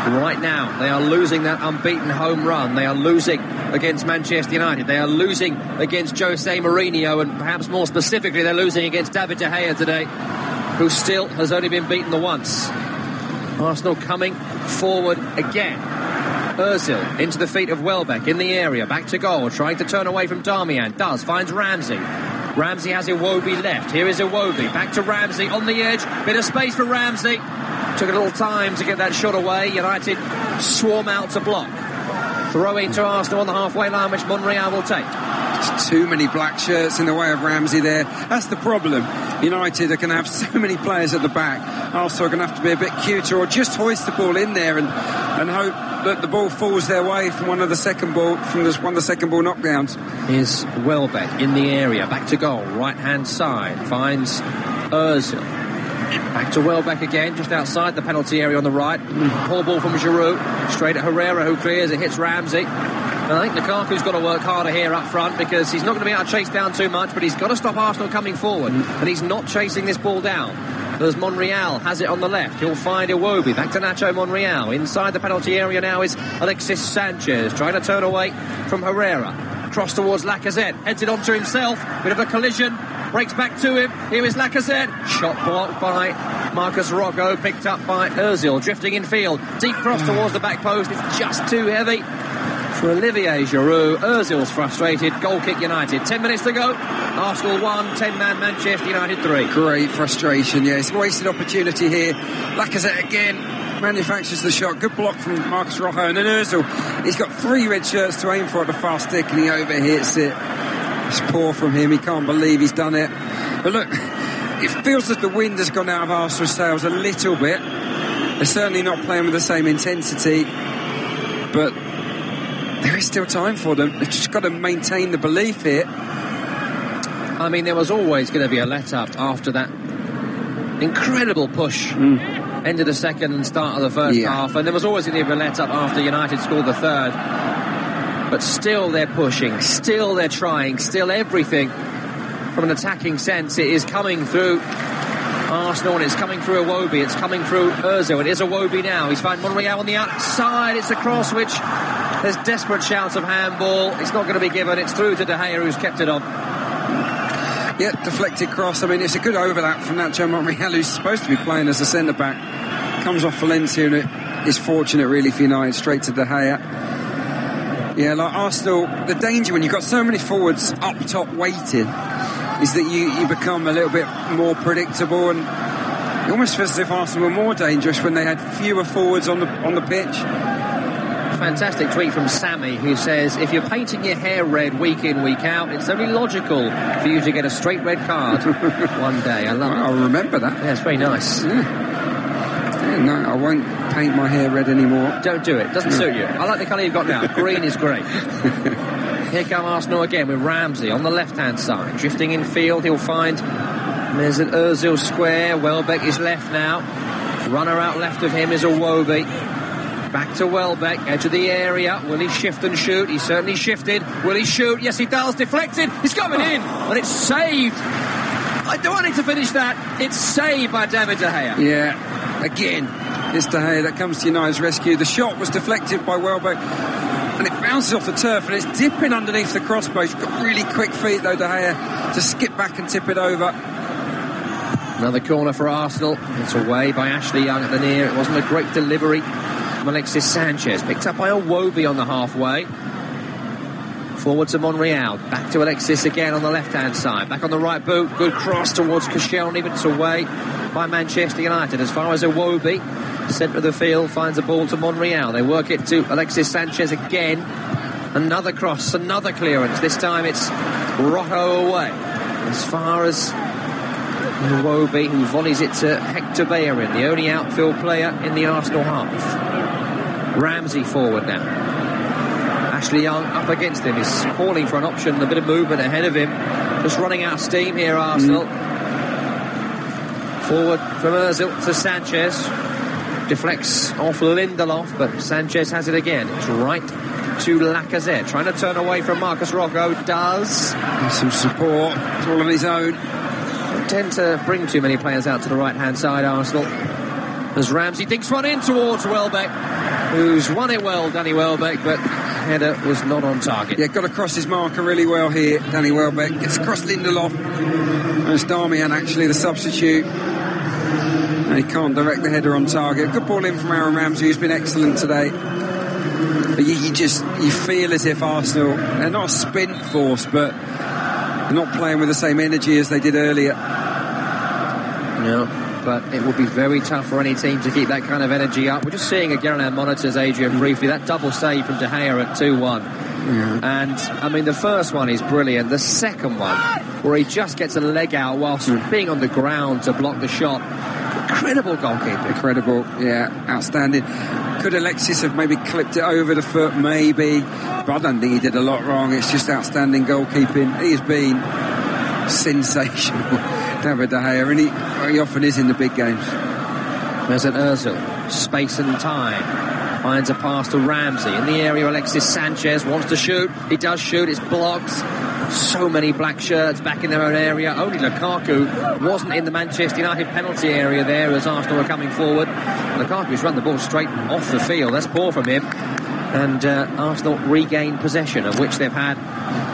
Right now, they are losing that unbeaten home run. They are losing against Manchester United. They are losing against Jose Mourinho, and perhaps more specifically, they're losing against David De Gea today, who still has only been beaten the once. Arsenal coming forward again. Ozil into the feet of Welbeck in the area, back to goal, trying to turn away from Darmian. Finds Ramsey. Ramsey has Iwobi left. Here is Iwobi, back to Ramsey on the edge. Bit of space for Ramsey. Took a little time to get that shot away. United swarm out to block. Throw into Arsenal on the halfway line, which Monreal will take. Just too many black shirts in the way of Ramsey there. That's the problem. United are going to have so many players at the back. Arsenal are going to have to be a bit cuter, or just hoist the ball in there and hope that the ball falls their way from one of the second ball knockdowns. Here's Welbeck in the area, back to goal, right hand side, finds Ozil. Back to Welbeck again, just outside the penalty area on the right. Poor ball from Giroud, straight at Herrera, who clears. It hits Ramsey. And I think Lukaku's got to work harder here up front, because he's not going to be able to chase down too much, but he's got to stop Arsenal coming forward. And he's not chasing this ball down. As Monreal has it on the left, he'll find Iwobi. Back to Nacho Monreal. Inside the penalty area now is Alexis Sanchez, trying to turn away from Herrera. cross towards Lacazette, heads it onto himself, bit of a collision, breaks back to him, here is Lacazette, shot blocked by Marcus Rocco, picked up by Ozil, drifting in field, deep cross towards the back post, it's just too heavy for Olivier Giroud. Ozil's frustrated, goal kick United, 10 minutes to go, Arsenal 1, 10-man Manchester United 3. Great frustration, yeah, it's a wasted opportunity here. Lacazette again manufactures the shot, good block from Marcus Rocco, and then Ozil, he's got 3 red shirts to aim for at the far stick and he overhits it. It's poor from him, he can't believe he's done it. But look, it feels that the wind has gone out of Arsenal's sails a little bit. They're certainly not playing with the same intensity, but there is still time for them. They've just got to maintain the belief here. I mean, there was always going to be a let-up after that incredible push. End of the second and start of the first half, and there was always going to be a let-up after United scored the third. But still they're pushing, still they're trying, still everything from an attacking sense, it is coming through Arsenal, and it's coming through Iwobi, it's coming through Ozil. It is Iwobi now, he's found Monreal on the outside, it's a cross which there's desperate shouts of handball, it's not going to be given, it's through to De Gea who's kept it on. Yeah, deflected cross. I mean, it's a good overlap from Nacho Monreal, who's supposed to be playing as a centre-back. Comes off Valencia, and it is fortunate, really, for United, straight to De Gea. Yeah, like Arsenal, the danger when you've got so many forwards up top waiting is that you become a little bit more predictable, and it almost feels as if Arsenal were more dangerous when they had fewer forwards on the pitch. Fantastic tweet from Sammy, who says, if you're painting your hair red week in, week out, it's only logical for you to get a straight red card one day. I love it. I'll remember that. Yeah, it's very nice. Yeah, no, I won't paint my hair red anymore. Don't do it. Doesn't suit you. I like the colour you've got now. Green is great. Here come Arsenal again with Ramsey on the left-hand side. Drifting in field, he'll find... There's an Ozil square. Welbeck is left now. Runner out left of him is Iwobi. Back to Welbeck, edge of the area. Will he shift and shoot? He certainly shifted. Will he shoot? Yes, he does. Deflected. He's coming in. And it's saved. I don't want it to finish that. It's saved by David De Gea. Yeah, again, it's De Gea that comes to United's rescue. The shot was deflected by Welbeck, and it bounces off the turf, and it's dipping underneath the crossbar. He's got really quick feet, though, De Gea, to skip back and tip it over. Another corner for Arsenal. It's away by Ashley Young at the near. It wasn't a great delivery. Alexis Sanchez picked up by Iwobi on the halfway. Forward to Monreal, back to Alexis again on the left-hand side, back on the right boot, good cross towards Koscielny, but it's away by Manchester United. As far as Iwobi, centre of the field, finds a ball to Monreal. They work it to Alexis Sanchez again. Another cross, another clearance. This time it's Rocco away. As far as Iwobi, who volleys it to Hector Bellerin, the only outfield player in the Arsenal half. Ramsey forward now. Ashley Young up against him. He's calling for an option, a bit of movement ahead of him. Just running out of steam here, Arsenal. Forward from Ozil to Sanchez. Deflects off Lindelof, but Sanchez has it again. It's right to Lacazette. Trying to turn away from Marcus Rocco. Does. There's some support. It's all on his own. Don't tend to bring too many players out to the right-hand side, Arsenal. As Ramsey dinks one in towards Welbeck, who's won it well, Danny Welbeck, but header was not on target. Yeah, got across his marker really well here, Danny Welbeck. Gets across Lindelof. It's Darmian, actually, the substitute. And he can't direct the header on target. Good ball in from Aaron Ramsey, who's been excellent today. But you feel as if Arsenal, they're not a sprint force, but they're not playing with the same energy as they did earlier. No. But it would be very tough for any team to keep that kind of energy up. We're just seeing again on our monitors, Adrian, briefly, that double save from De Gea at 2-1. Yeah. And, I mean, the first one is brilliant. The second one, where he just gets a leg out whilst being on the ground to block the shot. Incredible goalkeeping. Incredible, yeah, outstanding. Could Alexis have maybe clipped it over the foot? Maybe. But I don't think he did a lot wrong. It's just outstanding goalkeeping. He has been sensational, David De Gea, and he often is in the big games. There's an Ozil, space and time, finds a pass to Ramsey in the area. Alexis Sanchez wants to shoot, he does shoot, it's blocked. So many black shirts back in their own area. Only Lukaku wasn't in the Manchester United penalty area there as Arsenal were coming forward. Lukaku's run the ball straight off the field. That's poor from him. And Arsenal regain possession, of which they've had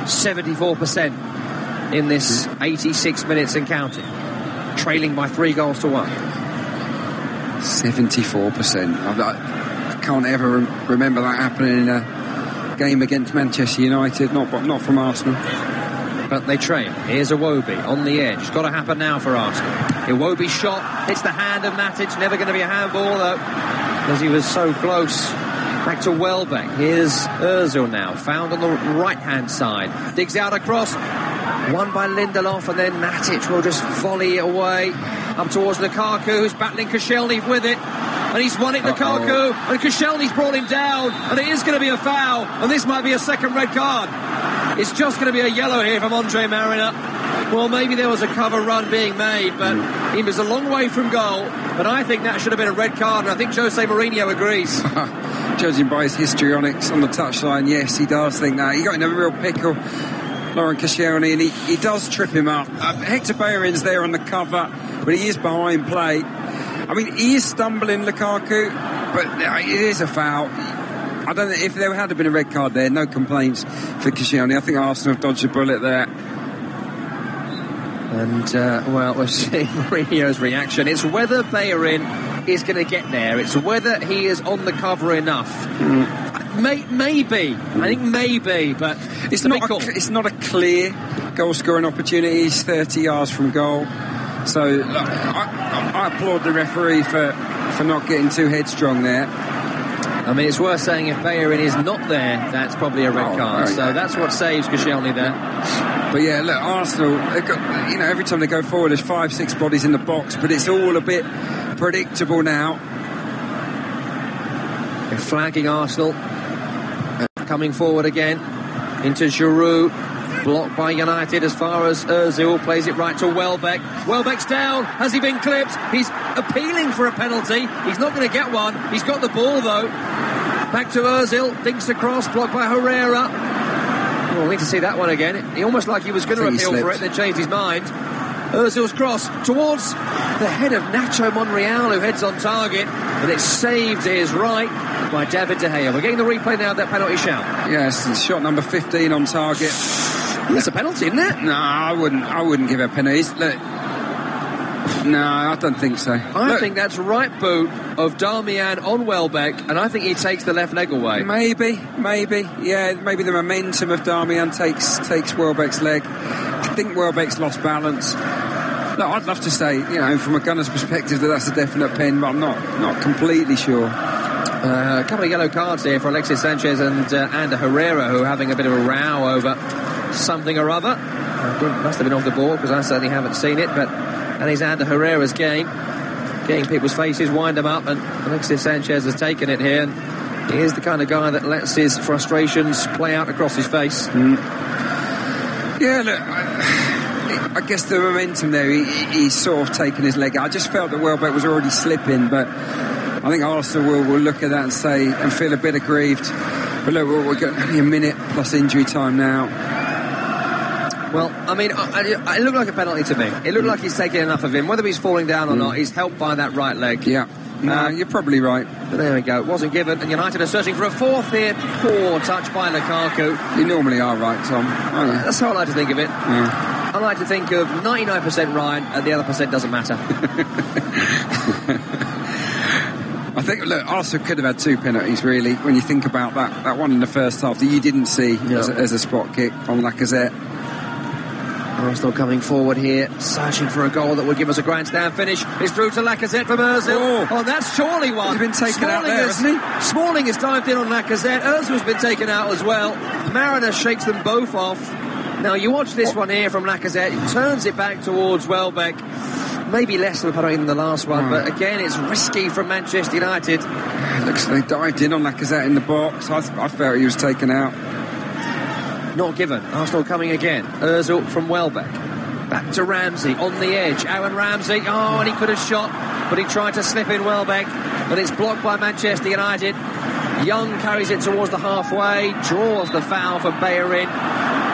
74% in this 86 minutes and counting, trailing by 3-1. 74%. I can't ever remember that happening in a game against Manchester United, not from Arsenal. But they trail. Here's Iwobi on the edge. It's got to happen now for Arsenal. Iwobi's shot hits the hand of Matic. Never going to be a handball, though, because he was so close. Back to Welbeck. Here's Ozil now, found on the right-hand side. Digs out across. Won by Lindelof, and then Matic will just volley it away up towards Lukaku, who's battling Koscielny with it. And he's won it, Lukaku, and Koscielny's brought him down, and it is going to be a foul, and this might be a second red card. It's just going to be a yellow here from Andre Mariner. Well, maybe there was a cover run being made, but he was a long way from goal, but I think that should have been a red card, and I think Jose Mourinho agrees. Judging by his histrionics on the touchline, yes, he does think that. He got in a real pickle, Laurent Koscielny, and he does trip him up. Hector Bellerin's there on the cover, but he is behind play. I mean, he is stumbling, Lukaku, but it is a foul. I don't know if there had been a red card there. No complaints for Koscielny. I think Arsenal have dodged a bullet there. And well, we're seeing Mourinho's reaction. It's whether Bellerin is going to get there. It's whether he is on the cover enough. Maybe. I think maybe, but it's not a clear goal-scoring opportunity. He's 30 yards from goal. So I applaud the referee for not getting too headstrong there. I mean, it's worth saying if Bellerin is not there, that's probably a red card. So that's what saves Koscielny there. But yeah, look, Arsenal, they've got, every time they go forward, there's 5-6 bodies in the box, but it's all a bit predictable now. They're flagging Arsenal. Coming forward again into Giroud. Blocked by United as far as Ozil plays it right to Welbeck. Welbeck's down. Has he been clipped? He's appealing for a penalty. He's not going to get one. He's got the ball though. Back to Ozil. Dinks across. Blocked by Herrera. We'll need to see that one again. He almost like he was going to appeal for it, then changed his mind. Ozil's cross towards the head of Nacho Monreal, who heads on target, and it's saved to his right by David De Gea. We're getting the replay now of that penalty shout. Yes, it's shot number 15 on target. That's a penalty, isn't it? No, I wouldn't give a penalty. Look, no, I don't think so. I think that's right boot of Darmian on Welbeck, and I think he takes the left leg away. Maybe. Yeah, maybe the momentum of Darmian takes Welbeck's leg. I think Welbeck's lost balance. Look, I'd love to say, from a gunner's perspective, that's a definite pen, but I'm not completely sure. A couple of yellow cards here for Alexis Sanchez and Ander Herrera, who are having a bit of a row over something or other. I think it must have been off the ball, because I certainly haven't seen it, but that is Ander Herrera's game. Getting people's faces, wind them up, and Alexis Sanchez has taken it here, and he is the kind of guy that lets his frustrations play out across his face. Yeah, look, I guess the momentum there, he's sort of taken his leg out. I just felt that Welbeck was already slipping, but I think Arsenal will look at that and feel a bit aggrieved. But look, we've got only a minute plus injury time now. Well, I mean, it looked like a penalty to me. It looked like he's taken enough of him. Whether he's falling down or not, he's helped by that right leg. Yeah. No, you're probably right. But there we go. It wasn't given, and United are searching for a fourth here. Poor touch by Lukaku. You normally are right, Tom. That's how I like to think of it. Yeah. I like to think of 99% right, and the other percent doesn't matter. I think, look, Arsenal could have had 2 penalties, really, when you think about that one in the first half that you didn't see as a spot kick on Lacazette. Arsenal coming forward here, searching for a goal that would give us a grandstand finish. It's through to Lacazette from Ozil. Oh, that's surely one. He's been taken out there, hasn't he? Smalling has dived in on Lacazette. Ozil's been taken out as well. Mariner shakes them both off. Now, you watch this one here from Lacazette. He turns it back towards Welbeck. Maybe less of a penalty than the last one, but again, it's risky from Manchester United. Looks like they dived in on Lacazette in the box. I felt he was taken out. Not given. Arsenal coming again. Ozil from Welbeck. Back to Ramsey on the edge. Aaron Ramsey. Oh, and he could have shot, but he tried to slip in Welbeck. But it's blocked by Manchester United. Young carries it towards the halfway. Draws the foul for Bellerin.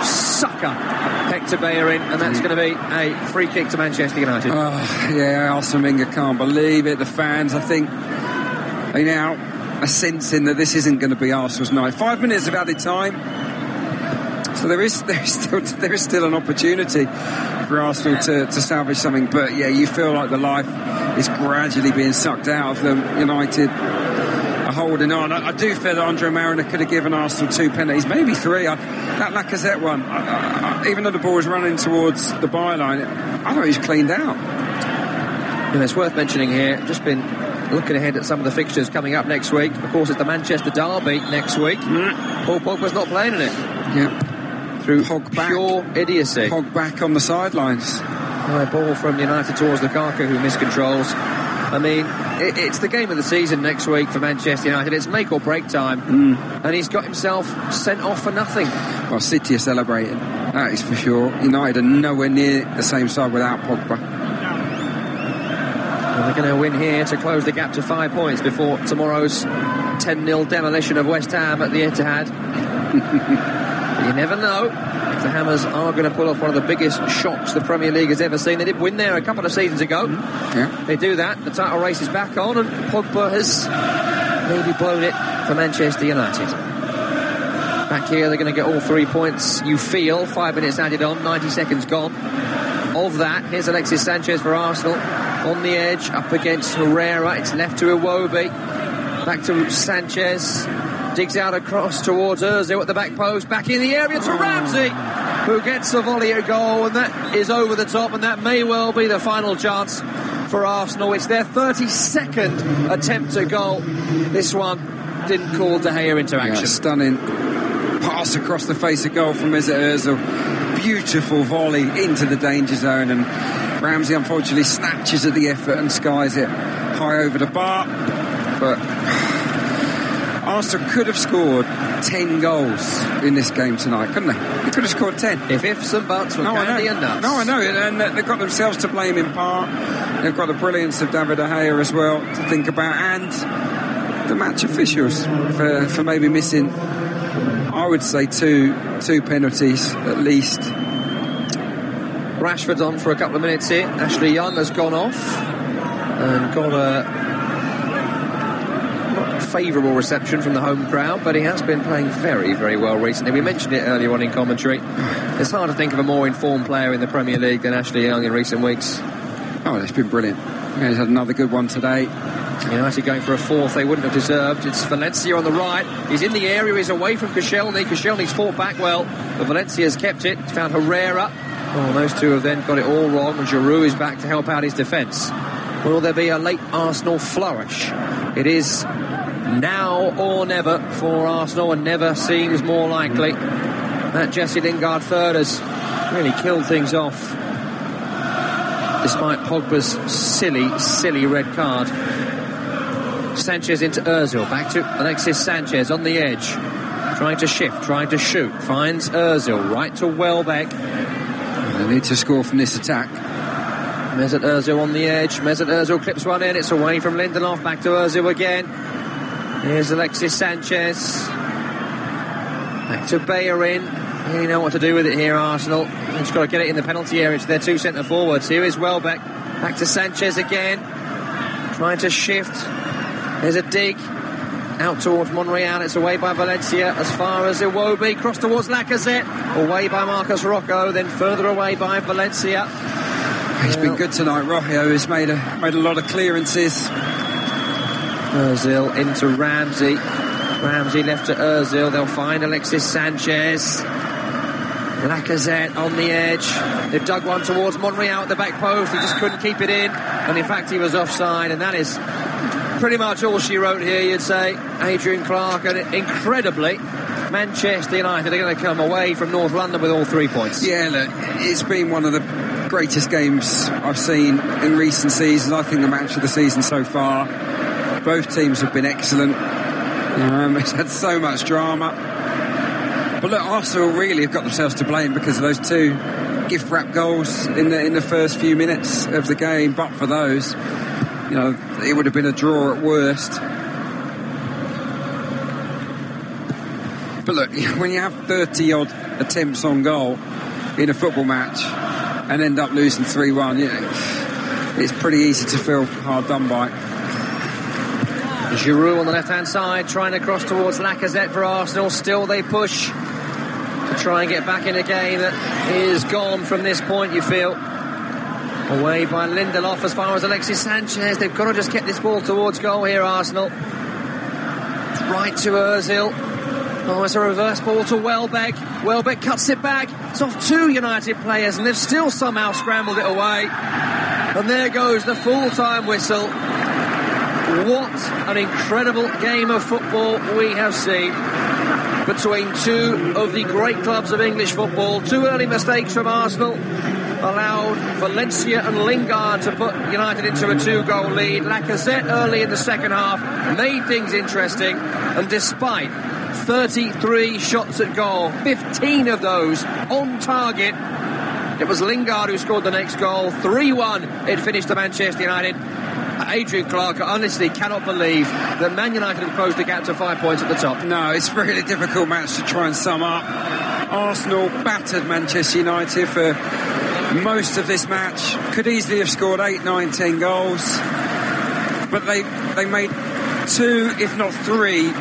Sucker Hector Bellerin, and that's going to be a free kick to Manchester United. Oh, yeah, Arsene Wenger can't believe it. The fans, I think, a sense in that this isn't going to be Arsenal's night. 5 minutes of added time, so there is still an opportunity for Arsenal to salvage something. But yeah, you feel like the life is gradually being sucked out of them. United are holding on. I do feel that Andre Mariner could have given Arsenal 2 penalties, maybe 3. That Lacazette one, even though the ball was running towards the byline, I thought he was cleaned out. And it's worth mentioning here, just been looking ahead at some of the fixtures coming up next week. Of course, it's the Manchester derby next week. Paul Pogba's not playing in it. Yeah. Through Pogba, pure idiocy. Pogba on the sidelines. High ball from United towards Lukaku, who miscontrols. I mean, it's the game of the season next week for Manchester United. It's make or break time. And he's got himself sent off for nothing. Well, City are celebrating, that is for sure. United are nowhere near the same side without Pogba. Well, they're going to win here to close the gap to 5 points before tomorrow's 10-0 demolition of West Ham at the Etihad. You never know if the Hammers are going to pull off one of the biggest shocks the Premier League has ever seen. They did win there a couple of seasons ago. Yeah. They do that, the title race is back on, and Pogba has maybe blown it for Manchester United. Back here, they're going to get all 3 points, you feel. 5 minutes added on, 90 seconds gone. Of that, here's Alexis Sanchez for Arsenal. On the edge, up against Herrera. It's left to Iwobi. Back to Sanchez. Digs out across towards Ozil at the back post. Back in the area to Ramsey, who gets a volley at goal, and that is over the top, and that may well be the final chance for Arsenal. It's their 32nd attempt at goal. This one didn't call De Gea into action. Yeah, stunning pass across the face of goal from Mesut Ozil. Beautiful volley into the danger zone, and Ramsey unfortunately snatches at the effort and skies it high over the bar. But Arsenal could have scored 10 goals in this game tonight, couldn't they? They could have scored 10. If ifs and buts were candy and nuts. No, I know, and they've got themselves to blame in part. They've got the brilliance of David De Gea as well to think about, and the match officials for maybe missing, I would say, two penalties at least. Rashford's on for a couple of minutes here. Ashley Young has gone off and got a favourable reception from the home crowd, but he has been playing very, very well recently. We mentioned it earlier on in commentary. It's hard to think of a more informed player in the Premier League than Ashley Young in recent weeks. Oh, it's been brilliant. Yeah, he's had another good one today. United going for a fourth they wouldn't have deserved. It's Valencia on the right. He's in the area. He's away from Koscielny. Koscielny's fought back well, but Valencia's kept it. He's found Herrera. Oh, those two have then got it all wrong, and Giroud is back to help out his defence. Will there be a late Arsenal flourish? It is now or never for Arsenal, and never seems more likely. That Jesse Lingard third has really killed things off, despite Pogba's silly red card. Sanchez into Ozil, back to Alexis Sanchez on the edge, trying to shift, trying to shoot, finds Ozil right to Welbeck. They need to score from this attack. Mesut Ozil on the edge. Mesut Ozil clips one in. It's away from Lindelof. Back to Ozil again. Here's Alexis Sanchez. Back to Bellerin. They know what to do with it here, Arsenal. They've just got to get it in the penalty area to their two centre forwards. Here is Welbeck. Back to Sanchez again. Trying to shift. There's a dig. Out towards Monreal. It's away by Valencia as far as Iwobi. Cross towards Lacazette. Away by Marcos Rocco. Then further away by Valencia. He's been good tonight. Rocco has made a lot of clearances. Ozil into Ramsey. Ramsey left to Ozil. They'll find Alexis Sanchez. Lacazette on the edge. They've dug one towards Monreal at the back post. He just couldn't keep it in. And in fact, he was offside. And that is pretty much all she wrote here, you'd say. Adrian Clark. And incredibly, Manchester United are going to come away from North London with all 3 points. Yeah, look, it's been one of the greatest games I've seen in recent seasons. I think the match of the season so far. Both teams have been excellent. It's had so much drama. But look, Arsenal really have got themselves to blame because of those two gift-wrap goals in the first few minutes of the game. But for those, it would have been a draw at worst. But look, when you have 30-odd attempts on goal in a football match and end up losing 3-1, it's pretty easy to feel hard done by. Giroud on the left-hand side, trying to cross towards Lacazette for Arsenal. Still they push to try and get back in a game that is gone from this point, you feel. Away by Lindelof as far as Alexis Sanchez. They've got to just get this ball towards goal here, Arsenal. Right to Ozil. Oh, it's a reverse ball to Welbeck. Welbeck cuts it back. It's off 2 United players, and they've still somehow scrambled it away. And there goes the full-time whistle. What an incredible game of football we have seen between 2 of the great clubs of English football. 2 early mistakes from Arsenal allowed Valencia and Lingard to put United into a 2-goal lead. Lacazette early in the second half made things interesting, and despite 33 shots at goal, 15 of those on target, it was Lingard who scored the next goal. 3-1 it finished to Manchester United. Adrian Clark honestly cannot believe that Man United have closed the gap to 5 points at the top. No, it's a really difficult match to try and sum up. Arsenal battered Manchester United for most of this match. Could easily have scored 8, 9, 10 goals, but they made 2, if not 3,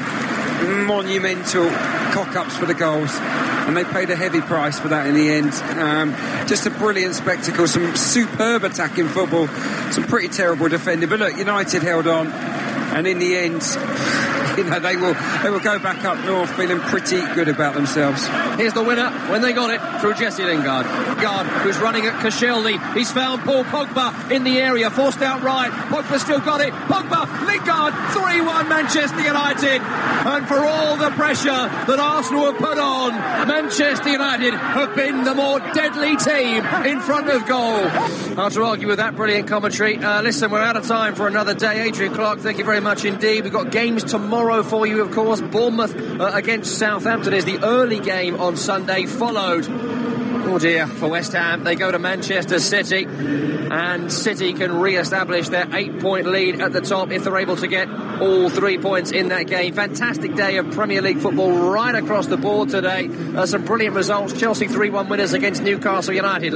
monumental cock-ups for the goals, and they paid a heavy price for that in the end. Just a brilliant spectacle, some superb attacking football, some pretty terrible defending, but look, United held on, and in the end, they will go back up north feeling pretty good about themselves. Here's the winner when they got it through Jesse Lingard. Lingard, who's running at Koscielny. He's found Paul Pogba in the area, forced out right. Pogba still got it. Pogba, Lingard, 3-1 Manchester United. And for all the pressure that Arsenal have put on, Manchester United have been the more deadly team in front of goal. Hard to argue with that brilliant commentary. Listen, we're out of time for another day. Adrian Clark, thank you very much indeed. We've got games tomorrow for you, of course. Bournemouth against Southampton is the early game on Sunday, followed, oh dear, for West Ham. They go to Manchester City, and City can re-establish their 8-point lead at the top if they're able to get all 3 points in that game. Fantastic day of Premier League football right across the board today. Some brilliant results. Chelsea 3-1 winners against Newcastle United.